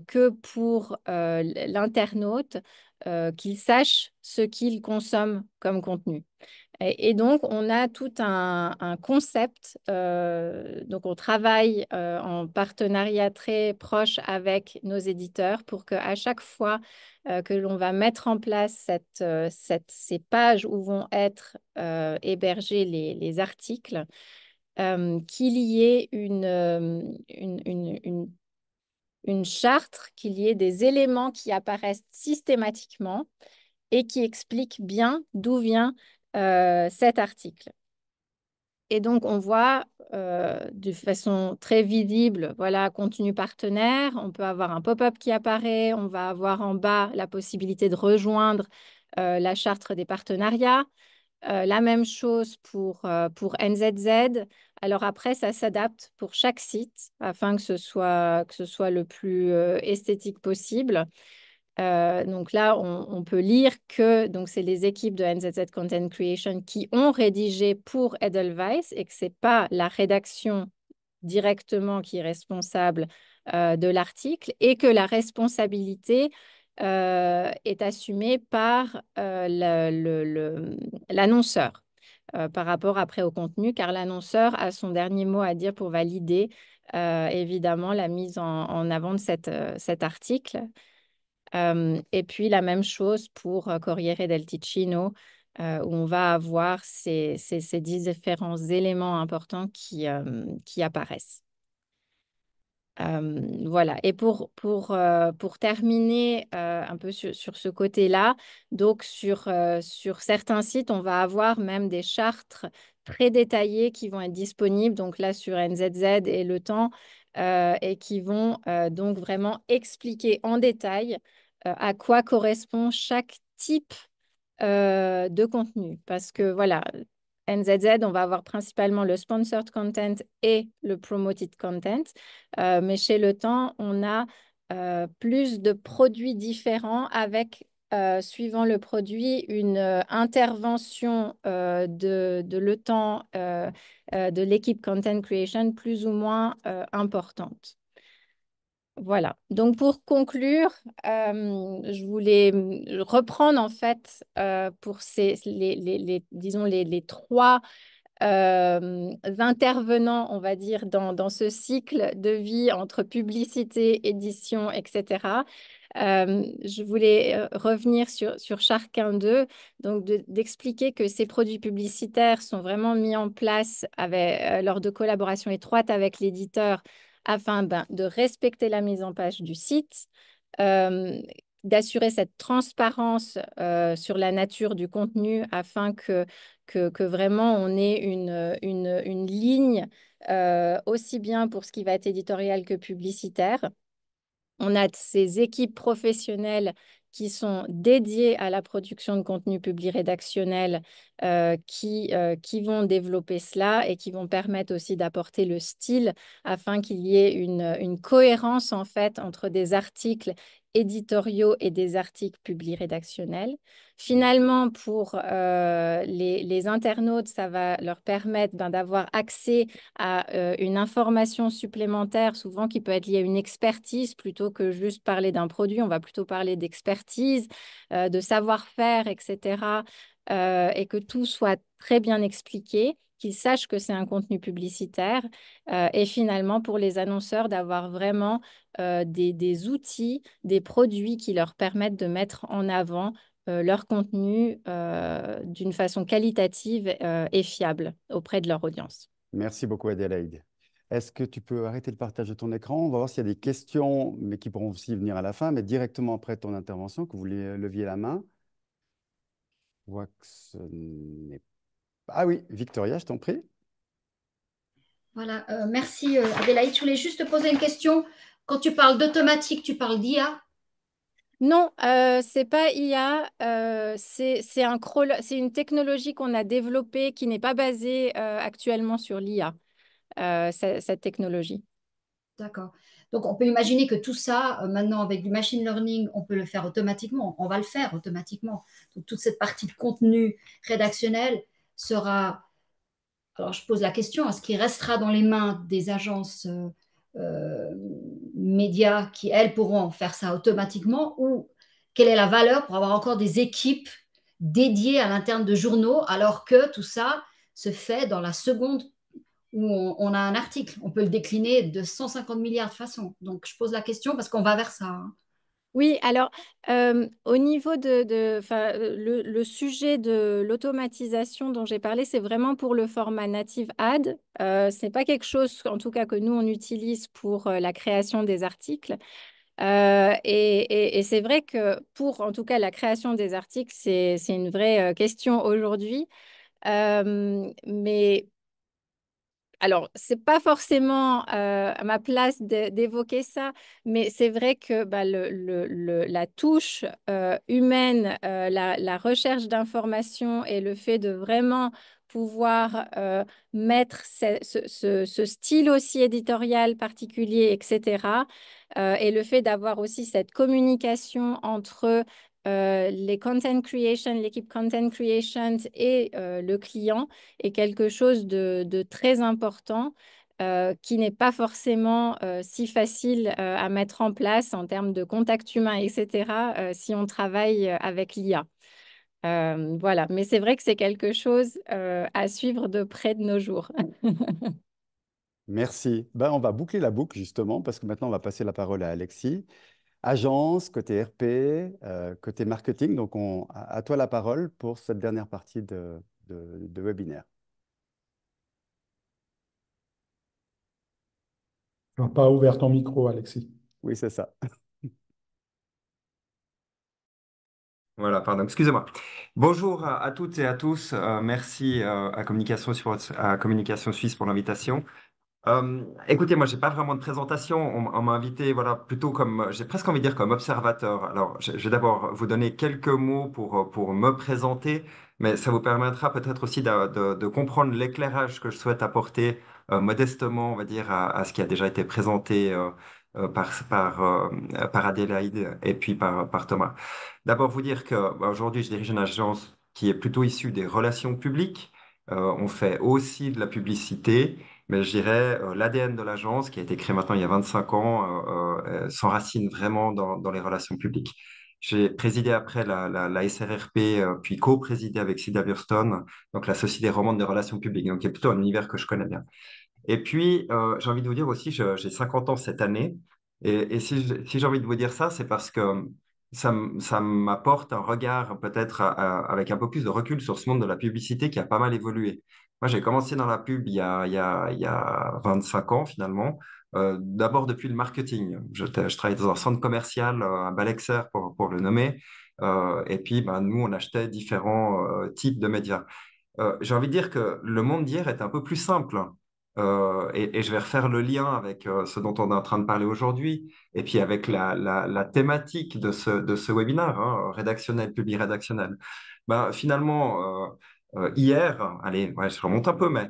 [SPEAKER 6] que pour l'internaute qu'il sache ce qu'il consomme comme contenu. Et donc, on a tout un concept. Donc, on travaille en partenariat très proche avec nos éditeurs pour qu'à chaque fois que l'on va mettre en place ces pages où vont être hébergés les articles, qu'il y ait une charte, qu'il y ait des éléments qui apparaissent systématiquement et qui expliquent bien d'où vient cet article. Et donc, on voit de façon très visible, voilà, contenu partenaire. On peut avoir un pop-up qui apparaît. On va avoir en bas la possibilité de rejoindre la charte des partenariats. La même chose pour NZZ. Alors après, ça s'adapte pour chaque site afin que ce soit le plus esthétique possible. Donc là, on peut lire que c'est les équipes de NZZ Content Creation qui ont rédigé pour Edelweiss et que ce n'est pas la rédaction directement qui est responsable de l'article et que la responsabilité est assumé par l'annonceur par rapport après au contenu, car l'annonceur a son dernier mot à dire pour valider évidemment la mise en avant de cet article. Et puis la même chose pour Corriere del Ticino, où on va avoir ces différents éléments importants qui apparaissent. Voilà. Et pour terminer un peu sur ce côté-là, donc sur certains sites, on va avoir même des chartes très détaillées qui vont être disponibles, donc là sur NZZ et Le Temps, et qui vont donc vraiment expliquer en détail à quoi correspond chaque type de contenu. Parce que voilà, NZZ, on va avoir principalement le sponsored content et le promoted content. Mais chez Le Temps, on a plus de produits différents avec, suivant le produit, une intervention de Le Temps, de l'équipe Content Creation plus ou moins importante. Voilà. Donc pour conclure, je voulais reprendre en fait pour disons les trois intervenants, on va dire, dans ce cycle de vie entre publicité, édition, etc. Je voulais revenir sur chacun d'eux, donc d'expliquer que ces produits publicitaires sont vraiment mis en place lors de collaboration étroite avec l'éditeur afin de respecter la mise en page du site, euh, d'assurer cette transparence sur la nature du contenu afin que vraiment on ait une ligne aussi bien pour ce qui va être éditorial que publicitaire. On a ces équipes professionnelles qui sont dédiées à la production de contenu public rédactionnel qui vont développer cela et qui vont permettre aussi d'apporter le style afin qu'il y ait une cohérence en fait entre des articles éditoriaux et des articles publics rédactionnels. Finalement, pour les internautes, ça va leur permettre d'avoir accès à une information supplémentaire, souvent qui peut être liée à une expertise plutôt que juste parler d'un produit. On va plutôt parler d'expertise, de savoir-faire, etc. Et que tout soit très bien expliqué, qu'ils sachent que c'est un contenu publicitaire. Et finalement, pour les annonceurs, d'avoir vraiment des outils, des produits qui leur permettent de mettre en avant leur contenu d'une façon qualitative et fiable auprès de leur audience.
[SPEAKER 3] Merci beaucoup, Adélaïde. Est-ce que tu peux arrêter le partage de ton écran? On va voir s'il y a des questions, mais qui pourront aussi venir à la fin, mais directement après ton intervention, que vous leviez la main. Je vois que ce n'est pas... Ah oui, Victoria, je t'en prie.
[SPEAKER 4] Voilà, merci Adélaïde. Je voulais juste te poser une question. Quand tu parles d'automatique, tu parles d'IA?
[SPEAKER 6] Non, c'est pas IA, c'est une technologie qu'on a développée qui n'est pas basée actuellement sur l'IA, cette technologie.
[SPEAKER 4] D'accord. Donc, on peut imaginer que tout ça, maintenant, avec du machine learning, on peut le faire automatiquement. On va le faire automatiquement. Donc, toute cette partie de contenu rédactionnel sera... Alors, je pose la question, est-ce qu'il restera dans les mains des agences euh, médias qui, elles, pourront faire ça automatiquement ou quelle est la valeur pour avoir encore des équipes dédiées à l'interne de journaux alors que tout ça se fait dans la seconde où on a un article. On peut le décliner de 150 milliards de façons. Donc, je pose la question parce qu'on va vers ça. Hein.
[SPEAKER 6] Oui, alors au niveau le sujet de l'automatisation dont j'ai parlé, c'est vraiment pour le format native ad. Ce n'est pas quelque chose, en tout cas, que nous, on utilise pour la création des articles. Et c'est vrai que pour, en tout cas, la création des articles, c'est une vraie question aujourd'hui. Mais alors, c'est pas forcément à ma place d'évoquer ça, mais c'est vrai que bah, la touche humaine, la recherche d'informations et le fait de vraiment pouvoir mettre ce style aussi éditorial particulier, etc. Et le fait d'avoir aussi cette communication entre les content creation, l'équipe content creation et le client est quelque chose de très important qui n'est pas forcément si facile à mettre en place en termes de contact humain, etc., si on travaille avec l'IA. Voilà, mais c'est vrai que c'est quelque chose à suivre de près de nos jours.
[SPEAKER 3] Merci. Ben, on va boucler la boucle justement parce que maintenant on va passer la parole à Alexis. Agence, côté RP, côté marketing. Donc à toi la parole pour cette dernière partie de webinaire.
[SPEAKER 1] Tu n'as pas ouvert ton micro, Alexis.
[SPEAKER 3] Oui, c'est ça.
[SPEAKER 7] Voilà, pardon, excusez-moi. Bonjour à toutes et à tous. Merci à Communication Suisse pour l'invitation. Écoutez, moi, j'ai pas vraiment de présentation. On m'a invité, voilà, plutôt comme, j'ai presque envie de dire comme observateur. Alors, je vais d'abord vous donner quelques mots pour me présenter, mais ça vous permettra peut-être aussi de comprendre l'éclairage que je souhaite apporter modestement, on va dire, à ce qui a déjà été présenté par Adélaïde et puis par Thomas. D'abord, vous dire que aujourd'hui, je dirige une agence qui est plutôt issue des relations publiques. On fait aussi de la publicité. Mais je dirais, l'ADN de l'agence, qui a été créée maintenant il y a 25 ans, s'enracine vraiment dans les relations publiques. J'ai présidé après la SRRP, puis co-présidé avec Sida Burstone, donc la Société romande des relations publiques, donc qui est plutôt un univers que je connais bien. Et puis, j'ai envie de vous dire aussi, j'ai 50 ans cette année. Et si j'ai envie de vous dire ça, c'est parce que ça m'apporte un regard peut-être avec un peu plus de recul sur ce monde de la publicité qui a pas mal évolué. Moi, j'ai commencé dans la pub il y a 25 ans finalement. D'abord depuis le marketing. Je travaillais dans un centre commercial, à Balexer pour le nommer. Et puis, ben, nous, on achetait différents types de médias. J'ai envie de dire que le monde d'hier est un peu plus simple. Et je vais refaire le lien avec ce dont on est en train de parler aujourd'hui, et puis avec la thématique de ce webinaire, hein, rédactionnel, public rédactionnel. Ben, finalement, hier, allez, ouais, je remonte un peu, mais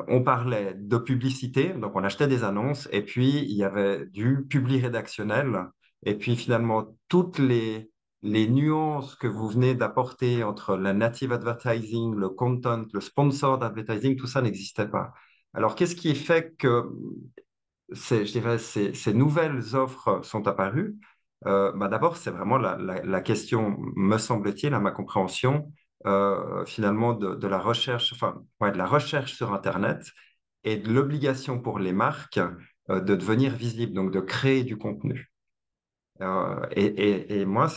[SPEAKER 7] on parlait de publicité, donc on achetait des annonces, et puis il y avait du public rédactionnel, et puis finalement toutes les nuances que vous venez d'apporter entre la native advertising, le content, le sponsored advertising, tout ça n'existait pas. Alors qu'est-ce qui fait que je dirais, ces nouvelles offres sont apparues? Bah d'abord, c'est vraiment la question, me semble-t-il, à ma compréhension, finalement, de la recherche, enfin, ouais, de la recherche sur Internet et de l'obligation pour les marques de devenir visibles, donc de créer du contenu. Et moi,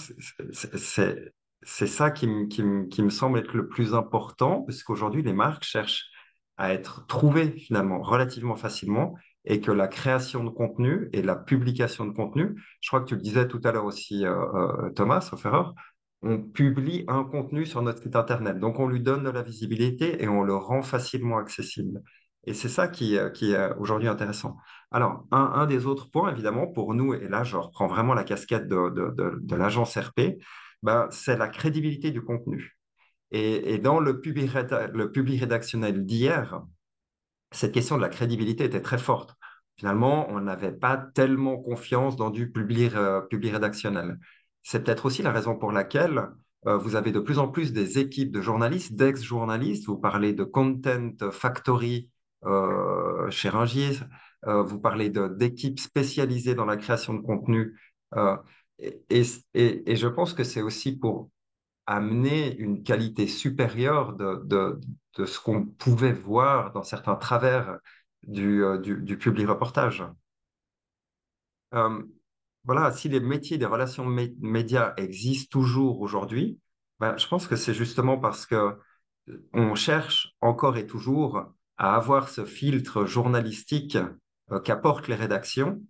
[SPEAKER 7] c'est ça qui me semble être le plus important, parce qu'aujourd'hui, les marques cherchent à être trouvées finalement relativement facilement, et que la création de contenu et la publication de contenu, je crois que tu le disais tout à l'heure aussi, Thomas, sauf erreur, on publie un contenu sur notre site Internet. Donc, on lui donne de la visibilité et on le rend facilement accessible. Et c'est ça qui est aujourd'hui intéressant. Alors, un des autres points, évidemment, pour nous, et là, je reprends vraiment la casquette de l'agence RP, ben, c'est la crédibilité du contenu. Et dans le public rédactionnel d'hier, cette question de la crédibilité était très forte. Finalement, on n'avait pas tellement confiance dans du public rédactionnel. C'est peut-être aussi la raison pour laquelle vous avez de plus en plus des équipes de journalistes, d'ex-journalistes. Vous parlez de Content Factory chez Ringier, vous parlez d'équipes spécialisées dans la création de contenu. Euh, et je pense que c'est aussi pour amener une qualité supérieure de ce qu'on pouvait voir dans certains travers du public reportage. Euh, voilà, si les métiers des relations médias existent toujours aujourd'hui, ben, je pense que c'est justement parce que on cherche encore et toujours à avoir ce filtre journalistique qu'apportent les rédactions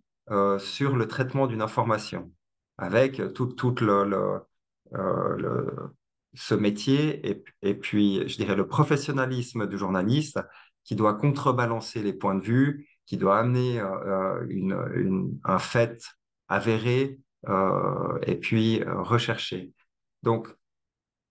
[SPEAKER 7] sur le traitement d'une information, avec tout ce métier et puis, je dirais, le professionnalisme du journaliste qui doit contrebalancer les points de vue, qui doit amener un fait avéré et puis recherché. Donc,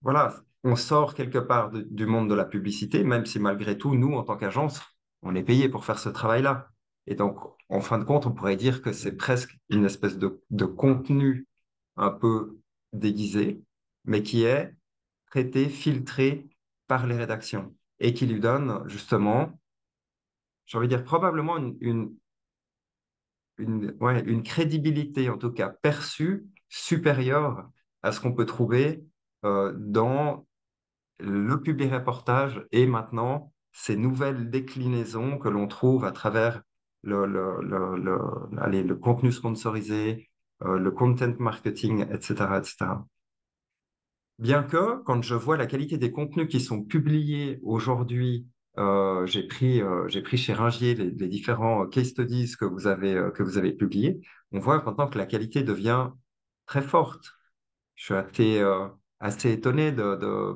[SPEAKER 7] voilà, on sort quelque part du monde de la publicité, même si malgré tout, nous, en tant qu'agence, on est payé pour faire ce travail-là. Et donc, en fin de compte, on pourrait dire que c'est presque une espèce de contenu un peu déguisé, mais qui est traité, filtré par les rédactions et qui lui donne justement j'ai envie de dire, probablement ouais, une crédibilité, en tout cas perçue, supérieure à ce qu'on peut trouver dans le public reportage et maintenant ces nouvelles déclinaisons que l'on trouve à travers allez, le contenu sponsorisé, le content marketing, etc., etc. Bien que, quand je vois la qualité des contenus qui sont publiés aujourd'hui, j'ai pris chez Ringier les différents case studies que vous avez publiés, on voit maintenant que la qualité devient très forte. Je suis assez étonné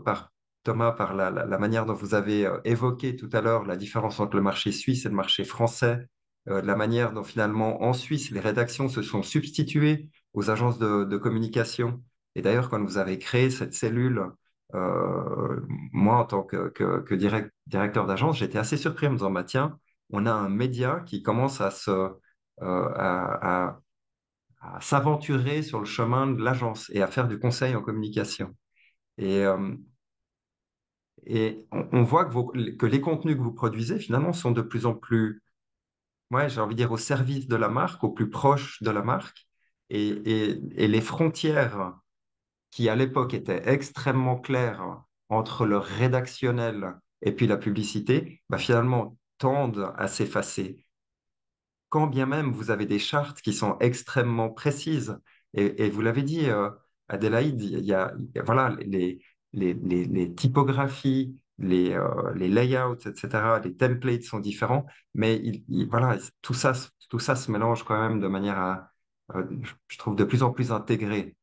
[SPEAKER 7] par Thomas, par la manière dont vous avez évoqué tout à l'heure la différence entre le marché suisse et le marché français, de la manière dont finalement en Suisse, les rédactions se sont substituées aux agences de communication. Et d'ailleurs, quand vous avez créé cette cellule, moi, en tant que directeur d'agence, j'étais assez surpris en me disant, bah, tiens, on a un média qui commence à s'aventurer sur le chemin de l'agence et à faire du conseil en communication. Et, euh, et on voit que les contenus que vous produisez, finalement, sont de plus en plus, ouais, j'ai envie de dire, au service de la marque, au plus proche de la marque. Et les frontières qui, à l'époque, étaient extrêmement claires entre le rédactionnel et puis la publicité, bah, finalement, tendent à s'effacer. Quand bien même vous avez des chartes qui sont extrêmement précises. Et vous l'avez dit, Adélaïde, voilà, les typographies, les layouts, etc., les templates sont différents, mais voilà, tout ça se mélange quand même de manière je trouve, de plus en plus intégrée.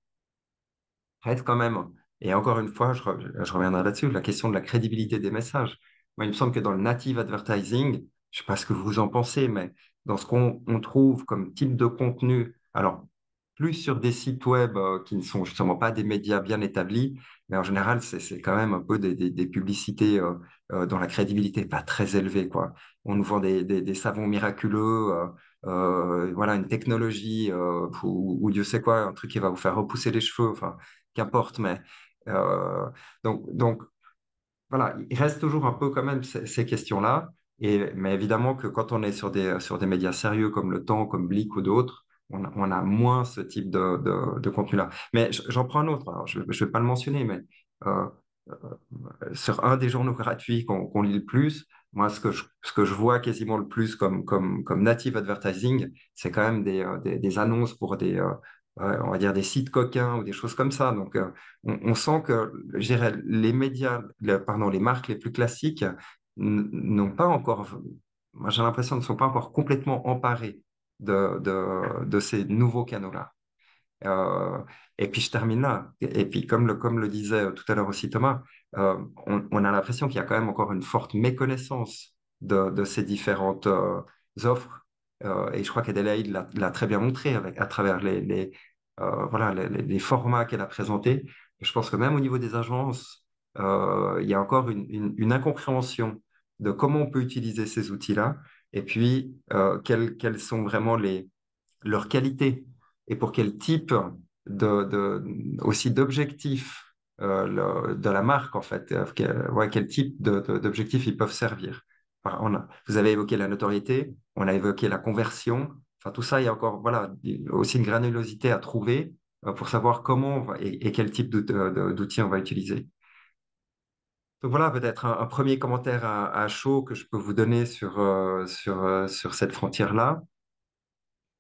[SPEAKER 7] Reste quand même, et encore une fois, je reviendrai là-dessus, la question de la crédibilité des messages. Moi, il me semble que dans le native advertising, je ne sais pas ce que vous en pensez, mais dans ce qu'on trouve comme type de contenu, alors plus sur des sites web qui ne sont justement pas des médias bien établis, mais en général, c'est quand même un peu des publicités dont la crédibilité n'est pas très élevée, quoi. On nous vend des savons miraculeux, voilà, une technologie ou Dieu sait quoi, un truc qui va vous faire repousser les cheveux, enfin, qu'importe, mais euh, donc voilà, il reste toujours un peu quand même ces questions-là. Mais évidemment que quand on est sur des médias sérieux comme Le Temps, comme Blick ou d'autres, on a moins ce type de contenu-là. Mais j'en prends un autre. Alors, je ne vais pas le mentionner, mais euh, sur un des journaux gratuits qu'on lit le plus, moi, ce que je vois quasiment le plus comme native advertising, c'est quand même des annonces pour on va dire des sites coquins ou des choses comme ça. Donc, on sent que, je dirais, les médias, pardon, les marques les plus classiques n'ont pas encore, moi, j'ai l'impression, ne sont pas encore complètement emparées de ces nouveaux canaux-là. Euh, et puis je termine là. Et puis comme le disait tout à l'heure aussi Thomas, on a l'impression qu'il y a quand même encore une forte méconnaissance de ces différentes offres. Et je crois qu'Adélaïde l'a très bien montré à travers voilà, les formats qu'elle a présentés. Je pense que même au niveau des agences, il y a encore une incompréhension de comment on peut utiliser ces outils-là et puis quelles sont vraiment leurs qualités et pour quel type aussi d'objectifs de la marque, en fait, ouais, quel type d'objectifs ils peuvent servir. Enfin, vous avez évoqué la notoriété, on a évoqué la conversion, enfin tout ça, il y a encore voilà, aussi une granulosité à trouver pour savoir comment et quel type d'outils on va utiliser. Donc voilà, peut-être un premier commentaire à chaud que je peux vous donner sur cette frontière-là.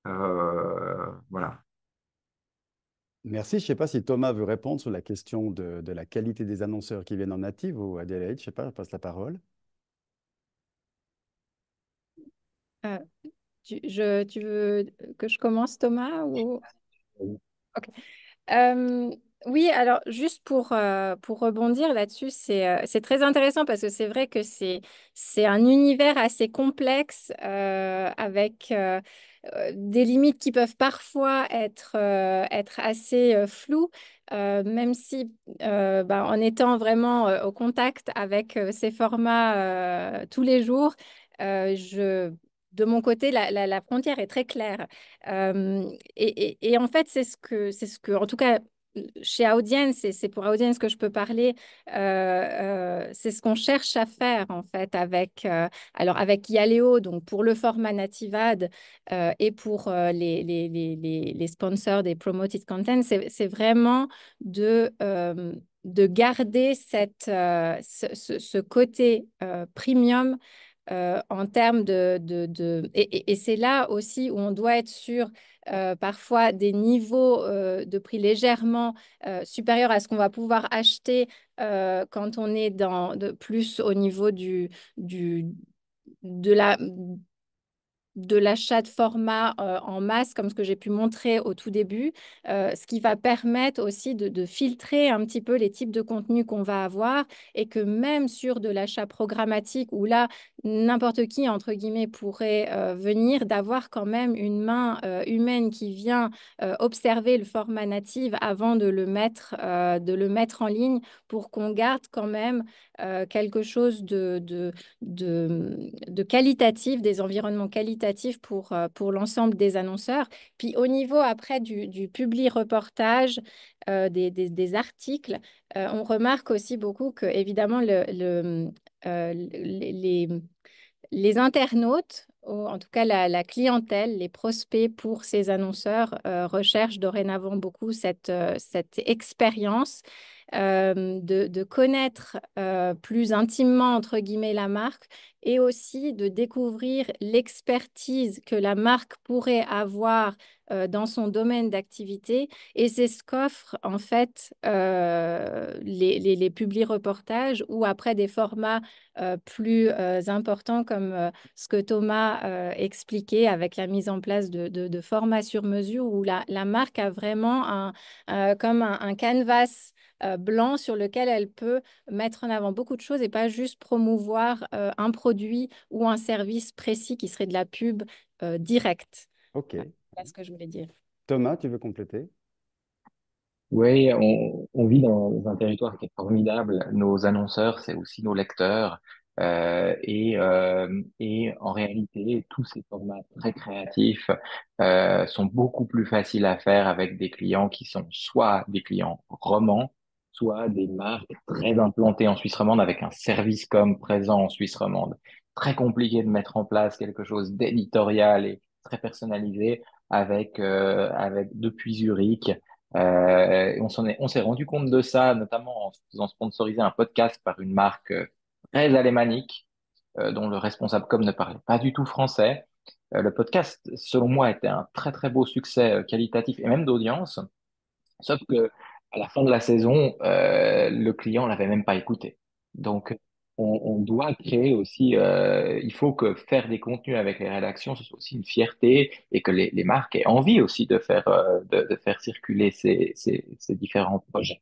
[SPEAKER 7] Voilà.
[SPEAKER 3] Merci. Je ne sais pas si Thomas veut répondre sur la question de la qualité des annonceurs qui viennent en native ou Adélaïde, je ne sais pas, je passe la parole.
[SPEAKER 6] Euh, tu veux que je commence, Thomas, ou... Ok. Euh, oui, alors juste pour rebondir là-dessus, c'est très intéressant parce que c'est vrai que c'est un univers assez complexe avec des limites qui peuvent parfois être assez floues, même si bah, en étant vraiment au contact avec ces formats tous les jours, de mon côté, la frontière est très claire. Et en fait, c'est ce que, en tout cas, chez Audience, et c'est pour Audience que je peux parler, c'est ce qu'on cherche à faire en fait alors avec Yaleo, donc pour le format Native et pour les sponsors des promoted content, c'est vraiment de garder ce côté premium en termes et c'est là aussi où on doit être sûr parfois des niveaux de prix légèrement supérieurs à ce qu'on va pouvoir acheter quand on est plus au niveau du, de la, de l'achat de format en masse, comme ce que j'ai pu montrer au tout début, ce qui va permettre aussi de filtrer un petit peu les types de contenus qu'on va avoir et que même sur de l'achat programmatique, où là, n'importe qui, entre guillemets, pourrait venir, d'avoir quand même une main humaine qui vient observer le format native avant de le mettre en ligne pour qu'on garde quand même quelque chose de qualitatif, des environnements qualitatifs pour l'ensemble des annonceurs. Puis au niveau après du publi reportage, des articles, on remarque aussi beaucoup que évidemment les internautes, ou en tout cas la clientèle, les prospects pour ces annonceurs recherchent dorénavant beaucoup cette expérience de connaître plus intimement, entre guillemets, la marque et aussi de découvrir l'expertise que la marque pourrait avoir dans son domaine d'activité. Et c'est ce qu'offrent en fait les publi-reportages ou après des formats plus importants comme ce que Thomas expliquait avec la mise en place de formats sur mesure où la marque a vraiment comme un canvas blanc sur lequel elle peut mettre en avant beaucoup de choses et pas juste promouvoir un produit ou un service précis qui serait de la pub directe.
[SPEAKER 3] Ok.
[SPEAKER 6] C'est ce que je voulais dire.
[SPEAKER 3] Thomas, tu veux compléter?
[SPEAKER 2] Oui, on vit dans un territoire qui est formidable. Nos annonceurs, c'est aussi nos lecteurs. Et en réalité, tous ces formats très créatifs sont beaucoup plus faciles à faire avec des clients qui sont soit des clients romans, soit des marques très implantées en Suisse romande avec un service comme présent en Suisse romande. Très compliqué de mettre en place quelque chose d'éditorial et très personnalisé avec depuis Zurich. On s'est rendu compte de ça, notamment en faisant sponsoriser un podcast par une marque très alémanique, dont le responsable com ne parlait pas du tout français. Le podcast, selon moi, était un très très beau succès qualitatif et même d'audience, sauf que à la fin de la saison, le client l'avait même pas écouté. Donc, on doit créer aussi, il faut que faire des contenus avec les rédactions, ce soit aussi une fierté et que les marques aient envie aussi de faire circuler ces différents projets.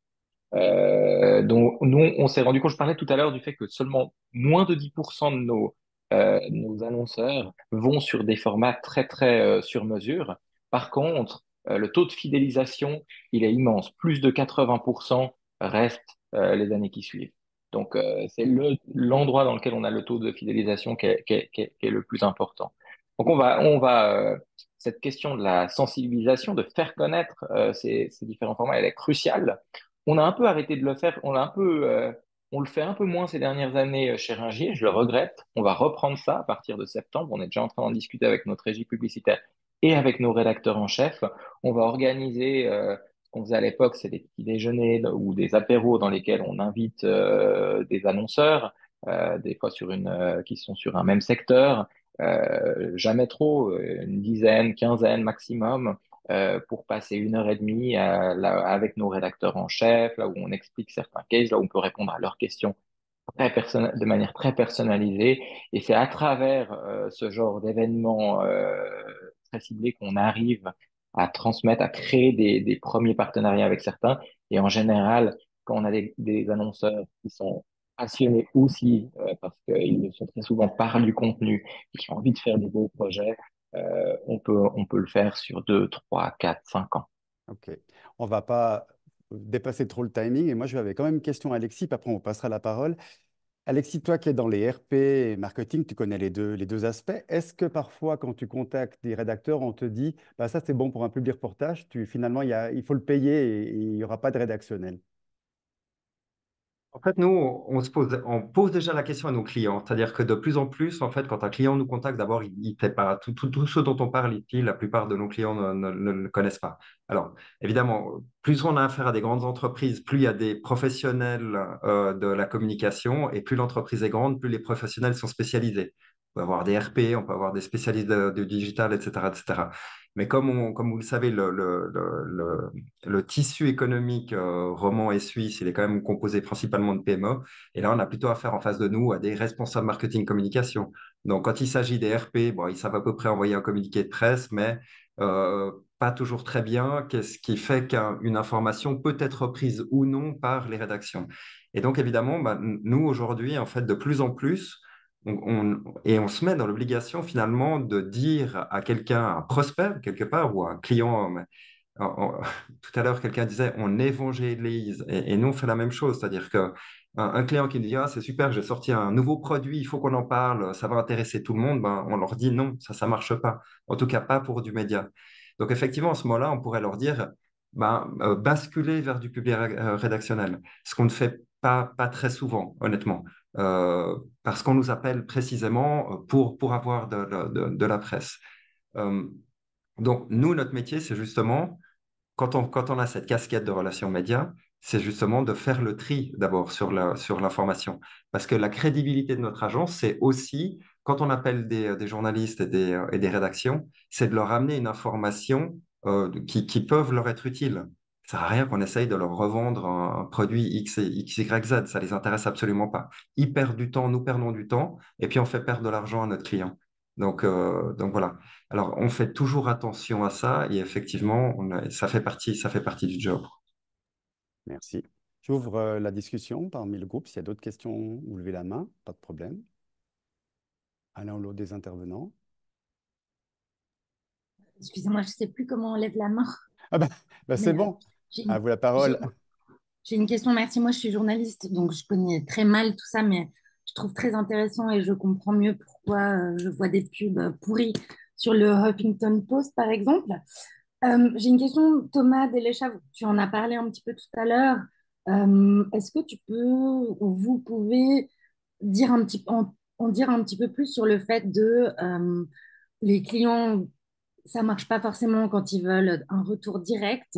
[SPEAKER 2] Donc, nous, on s'est rendu compte, je parlais tout à l'heure du fait que seulement moins de 10% de nos annonceurs vont sur des formats très, très sur mesure. Par contre, le taux de fidélisation, il est immense. Plus de 80% restent les années qui suivent. Donc, c'est l'endroit dans lequel on a le taux de fidélisation qui est le plus important. Donc, cette question de la sensibilisation, de faire connaître ces différents formats, elle est cruciale. On a un peu arrêté de le faire, on le fait un peu moins ces dernières années chez Ringier, je le regrette. On va reprendre ça à partir de septembre. On est déjà en train d'en discuter avec notre régie publicitaire et avec nos rédacteurs en chef. On va organiser ce qu'on faisait à l'époque, c'est des petits déjeuners ou des apéros dans lesquels on invite des annonceurs, des fois qui sont sur un même secteur, jamais trop, une dizaine, quinzaine maximum pour passer 1 heure et demie avec nos rédacteurs en chef, là où on explique certains cases, là où on peut répondre à leurs questions de manière très personnalisée. Et c'est à travers ce genre d'événements très ciblés qu'on arrive à transmettre, à créer des premiers partenariats avec certains. Et en général, quand on a des annonceurs qui sont passionnés aussi, parce qu'ils le sont très souvent par du contenu et qui ont envie de faire des beaux projets, on peut le faire sur 2, 3, 4, 5 ans.
[SPEAKER 3] Ok. On va pas dépasser trop le timing. Et moi, j'avais quand même une question à Alexis, puis après, on passera la parole. Alexis, toi qui es dans les RP et marketing, tu connais les deux aspects. Est-ce que parfois, quand tu contactes des rédacteurs, on te dit, bah, ça c'est bon pour un public reportage, finalement, il faut le payer et il n'y aura pas de rédactionnel?
[SPEAKER 7] En fait, nous, on pose déjà la question à nos clients. C'est-à-dire que de plus en plus, en fait, quand un client nous contacte, d'abord, il ne fait pas tout ce dont on parle ici, la plupart de nos clients ne le connaissent pas. Alors, évidemment, plus on a affaire à des grandes entreprises, plus il y a des professionnels de la communication, et plus l'entreprise est grande, plus les professionnels sont spécialisés. On peut avoir des RP, on peut avoir des spécialistes de digital, etc., etc. Mais comme vous le savez, le tissu économique roman et suisse, il est quand même composé principalement de PME. Et là, on a plutôt affaire en face de nous à des responsables marketing communication. Donc, quand il s'agit des RP, bon, ils savent à peu près envoyer un communiqué de presse, mais pas toujours très bien. Qu'est-ce qui fait qu'une information peut être prise ou non par les rédactions? Et donc, évidemment, bah, nous, aujourd'hui, en fait, de plus en plus, et on se met dans l'obligation finalement de dire à quelqu'un, un prospect quelque part, ou un client, tout à l'heure, quelqu'un disait on évangélise, et nous on fait la même chose, c'est-à-dire que un client qui nous dit ah, c'est super, j'ai sorti un nouveau produit, il faut qu'on en parle, ça va intéresser tout le monde, ben, on leur dit non, ça marche pas, en tout cas pas pour du média. Donc effectivement, à ce moment-là, on pourrait leur dire ben, basculer vers du public rédactionnel, ce qu'on ne fait pas très souvent, honnêtement, parce qu'on nous appelle précisément pour avoir de la presse. Euh, donc nous, notre métier, c'est justement quand on a cette casquette de relations médias, c'est justement de faire le tri d'abord sur l'information. Parce que la crédibilité de notre agence, c'est aussi, quand on appelle des journalistes et des rédactions, c'est de leur amener une information qui peuvent leur être utile. Ça sert à rien qu'on essaye de leur revendre un produit X, X, Y, Z. Ça les intéresse absolument pas. Ils perdent du temps, nous perdons du temps, et puis on fait perdre de l'argent à notre client. Donc voilà. Alors, on fait toujours attention à ça et effectivement, ça fait partie du job.
[SPEAKER 3] Merci. J'ouvre la discussion parmi le groupe. S'il y a d'autres questions, vous levez la main, pas de problème. À l'un ou l'autre des intervenants.
[SPEAKER 8] Excusez-moi, je ne sais plus comment on lève la main.
[SPEAKER 3] Ah bah, c'est
[SPEAKER 8] Mais
[SPEAKER 3] bon.
[SPEAKER 8] j'ai
[SPEAKER 3] À
[SPEAKER 8] une,
[SPEAKER 3] vous la
[SPEAKER 8] j'ai-
[SPEAKER 3] parole.
[SPEAKER 8] j'ai une question. Merci. Moi, je suis journaliste, donc je connais très mal tout ça, mais je trouve très intéressant et je comprends mieux pourquoi je vois des pubs pourries sur le Huffington Post, par exemple. J'ai une question, Thomas Delécha, tu en as parlé un petit peu tout à l'heure. Est-ce que tu peux, ou vous pouvez dire en dire un petit peu plus sur le fait de les clients, ça marche pas forcément quand ils veulent un retour direct,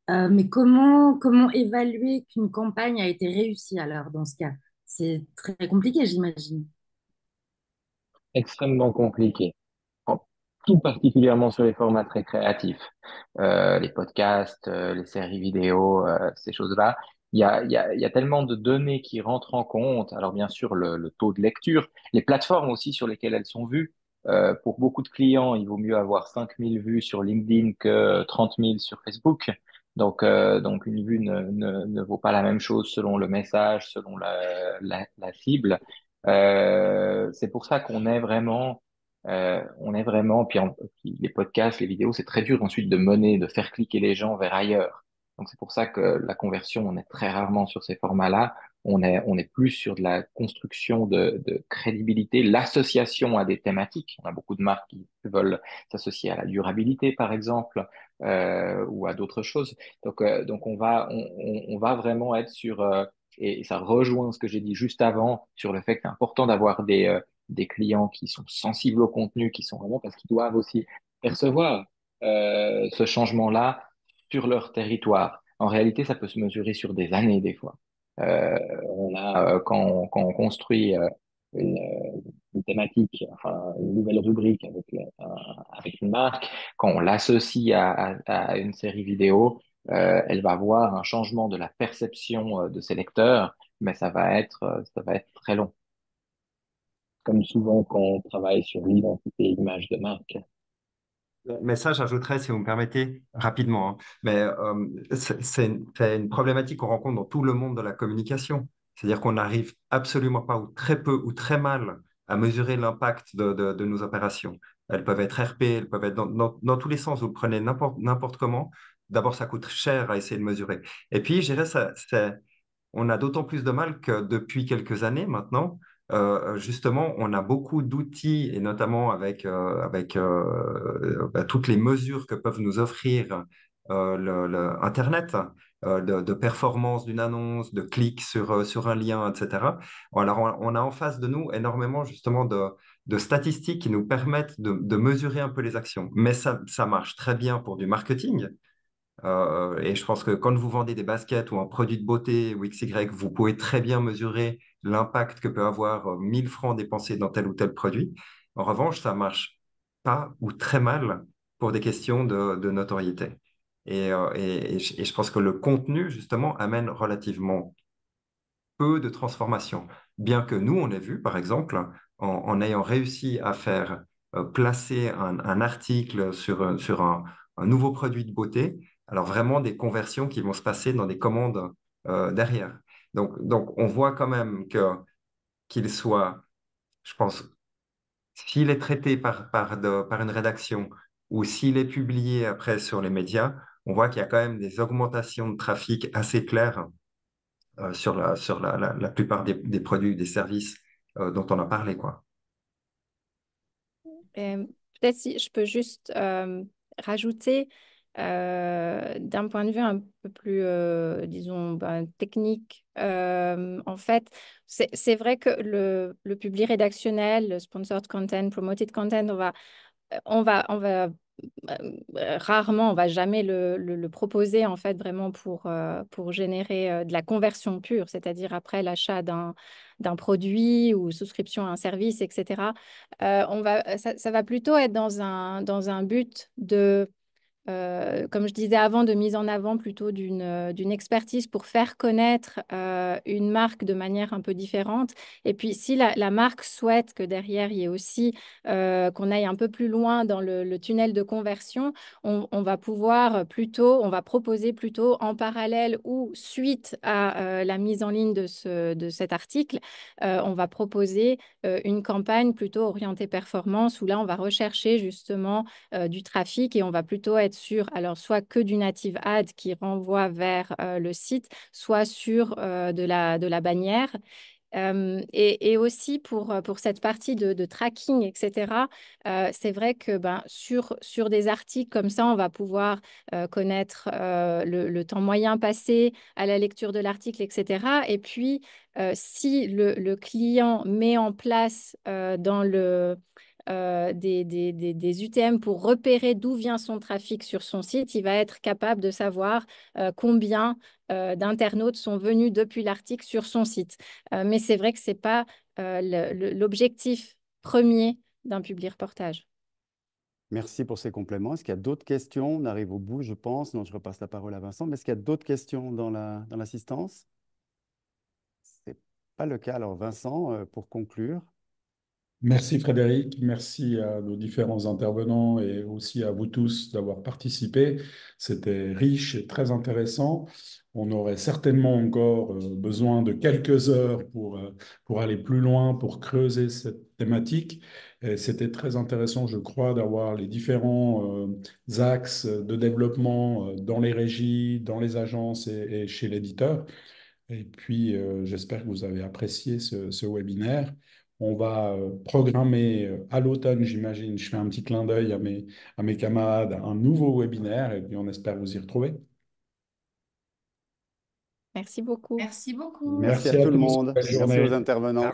[SPEAKER 8] mais comment évaluer qu'une campagne a été réussie alors dans ce cas? C'est très compliqué, j'imagine.
[SPEAKER 2] Extrêmement compliqué. Tout particulièrement sur les formats très créatifs, les podcasts, les séries vidéo, ces choses-là. Il y a tellement de données qui rentrent en compte. Alors bien sûr, le taux de lecture, les plateformes aussi sur lesquelles elles sont vues. Pour beaucoup de clients, il vaut mieux avoir 5000 vues sur LinkedIn que 30 000 sur Facebook. Donc une vue ne vaut pas la même chose selon le message, selon la cible. C'est pour ça on est vraiment, puis les podcasts, les vidéos, c'est très dur ensuite de mener, de faire cliquer les gens vers ailleurs. Donc c'est pour ça que la conversion, on est très rarement sur ces formats-là. On est plus sur de la construction de crédibilité, l'association à des thématiques. On a beaucoup de marques qui veulent s'associer à la durabilité, par exemple, ou à d'autres choses. Donc on va vraiment être sur, et ça rejoint ce que j'ai dit juste avant sur le fait que c'est important d'avoir des clients qui sont sensibles au contenu, qui sont vraiment parce qu'ils doivent aussi percevoir ce changement-là sur leur territoire. En réalité, ça peut se mesurer sur des années des fois. Quand on construit une, une thématique, enfin une nouvelle rubrique avec une marque, quand on l'associe à une série vidéo, elle va avoir un changement de la perception de ses lecteurs, mais ça va être très long comme souvent quand on travaille sur l'identité et l'image de marque.
[SPEAKER 7] Mais ça, j'ajouterais, si vous me permettez, rapidement, hein. Mais c'est une problématique qu'on rencontre dans tout le monde de la communication. C'est-à-dire qu'on n'arrive absolument pas, ou très peu, ou très mal, à mesurer l'impact de nos opérations. Elles peuvent être RP, elles peuvent être dans tous les sens. Vous le prenez n'importe comment. D'abord, ça coûte cher à essayer de mesurer. Et puis, je dirais, on a d'autant plus de mal que depuis quelques années maintenant, justement, on a beaucoup d'outils, et notamment avec toutes les mesures que peuvent nous offrir Internet, de performance d'une annonce, de clics sur un lien, etc. Alors, on a en face de nous énormément justement de statistiques qui nous permettent de mesurer un peu les actions. Mais ça marche très bien pour du marketing. Et je pense que quand vous vendez des baskets ou un produit de beauté ou XY, vous pouvez très bien mesurer l'impact que peut avoir 1000 francs dépensés dans tel ou tel produit. En revanche, ça marche pas ou très mal pour des questions de notoriété. Et je pense que le contenu, justement, amène relativement peu de transformation. Bien que nous, on ait vu, par exemple, en ayant réussi à faire placer un article sur un nouveau produit de beauté, alors vraiment des conversions qui vont se passer dans des commandes derrière. Donc, on voit quand même qu'il soit, je pense, s'il est traité par une rédaction ou s'il est publié après sur les médias, on voit qu'il y a quand même des augmentations de trafic assez claires sur la plupart des produits, des services dont on a parlé, quoi.
[SPEAKER 6] Euh, Peut-être si je peux juste rajouter d'un point de vue un peu plus, disons, technique, en fait, c'est vrai que le public rédactionnel, le sponsored content, promoted content, on va rarement, on va jamais le proposer en fait vraiment pour générer de la conversion pure, c'est-à-dire après l'achat d'un produit ou souscription à un service, etc. Ça va plutôt être dans un but de comme je disais avant, de mise en avant plutôt d'une expertise pour faire connaître une marque de manière un peu différente. Et puis, si la marque souhaite que derrière, il y ait aussi qu'on aille un peu plus loin dans le tunnel de conversion, on va pouvoir plutôt, on va proposer plutôt en parallèle ou suite à la mise en ligne de cet article, on va proposer une campagne plutôt orientée performance où là, on va rechercher justement du trafic et on va plutôt être sur, alors soit que du native ad qui renvoie vers le site, soit sur de la bannière. Et aussi pour cette partie de tracking, etc., c'est vrai que sur des articles comme ça, on va pouvoir connaître le temps moyen passé à la lecture de l'article, etc. Et puis, si le client met en place des UTM pour repérer d'où vient son trafic sur son site, il va être capable de savoir combien d'internautes sont venus depuis l'article sur son site. Mais c'est vrai que ce n'est pas l'objectif premier d'un public reportage.
[SPEAKER 3] Merci pour ces compléments. Est-ce qu'il y a d'autres questions? On arrive au bout, je pense. Donc, je repasse la parole à Vincent. Mais est-ce qu'il y a d'autres questions dans l'assistance? Ce n'est pas le cas. Alors, Vincent, pour conclure.
[SPEAKER 1] Merci Frédéric, merci à nos différents intervenants et aussi à vous tous d'avoir participé. C'était riche et très intéressant. On aurait certainement encore besoin de quelques heures pour aller plus loin, pour creuser cette thématique. Et c'était très intéressant, je crois, d'avoir les différents axes de développement dans les régies, dans les agences et chez l'éditeur. Et puis, j'espère que vous avez apprécié ce webinaire. On va programmer à l'automne, j'imagine, je fais un petit clin d'œil à mes camarades, un nouveau webinaire et puis on espère vous y retrouver.
[SPEAKER 6] Merci beaucoup.
[SPEAKER 5] Merci beaucoup.
[SPEAKER 3] Merci
[SPEAKER 1] Merci
[SPEAKER 3] à
[SPEAKER 1] à
[SPEAKER 3] tout le
[SPEAKER 1] tous,
[SPEAKER 3] monde.
[SPEAKER 1] belle
[SPEAKER 3] Merci aux
[SPEAKER 1] journée.
[SPEAKER 3] intervenants.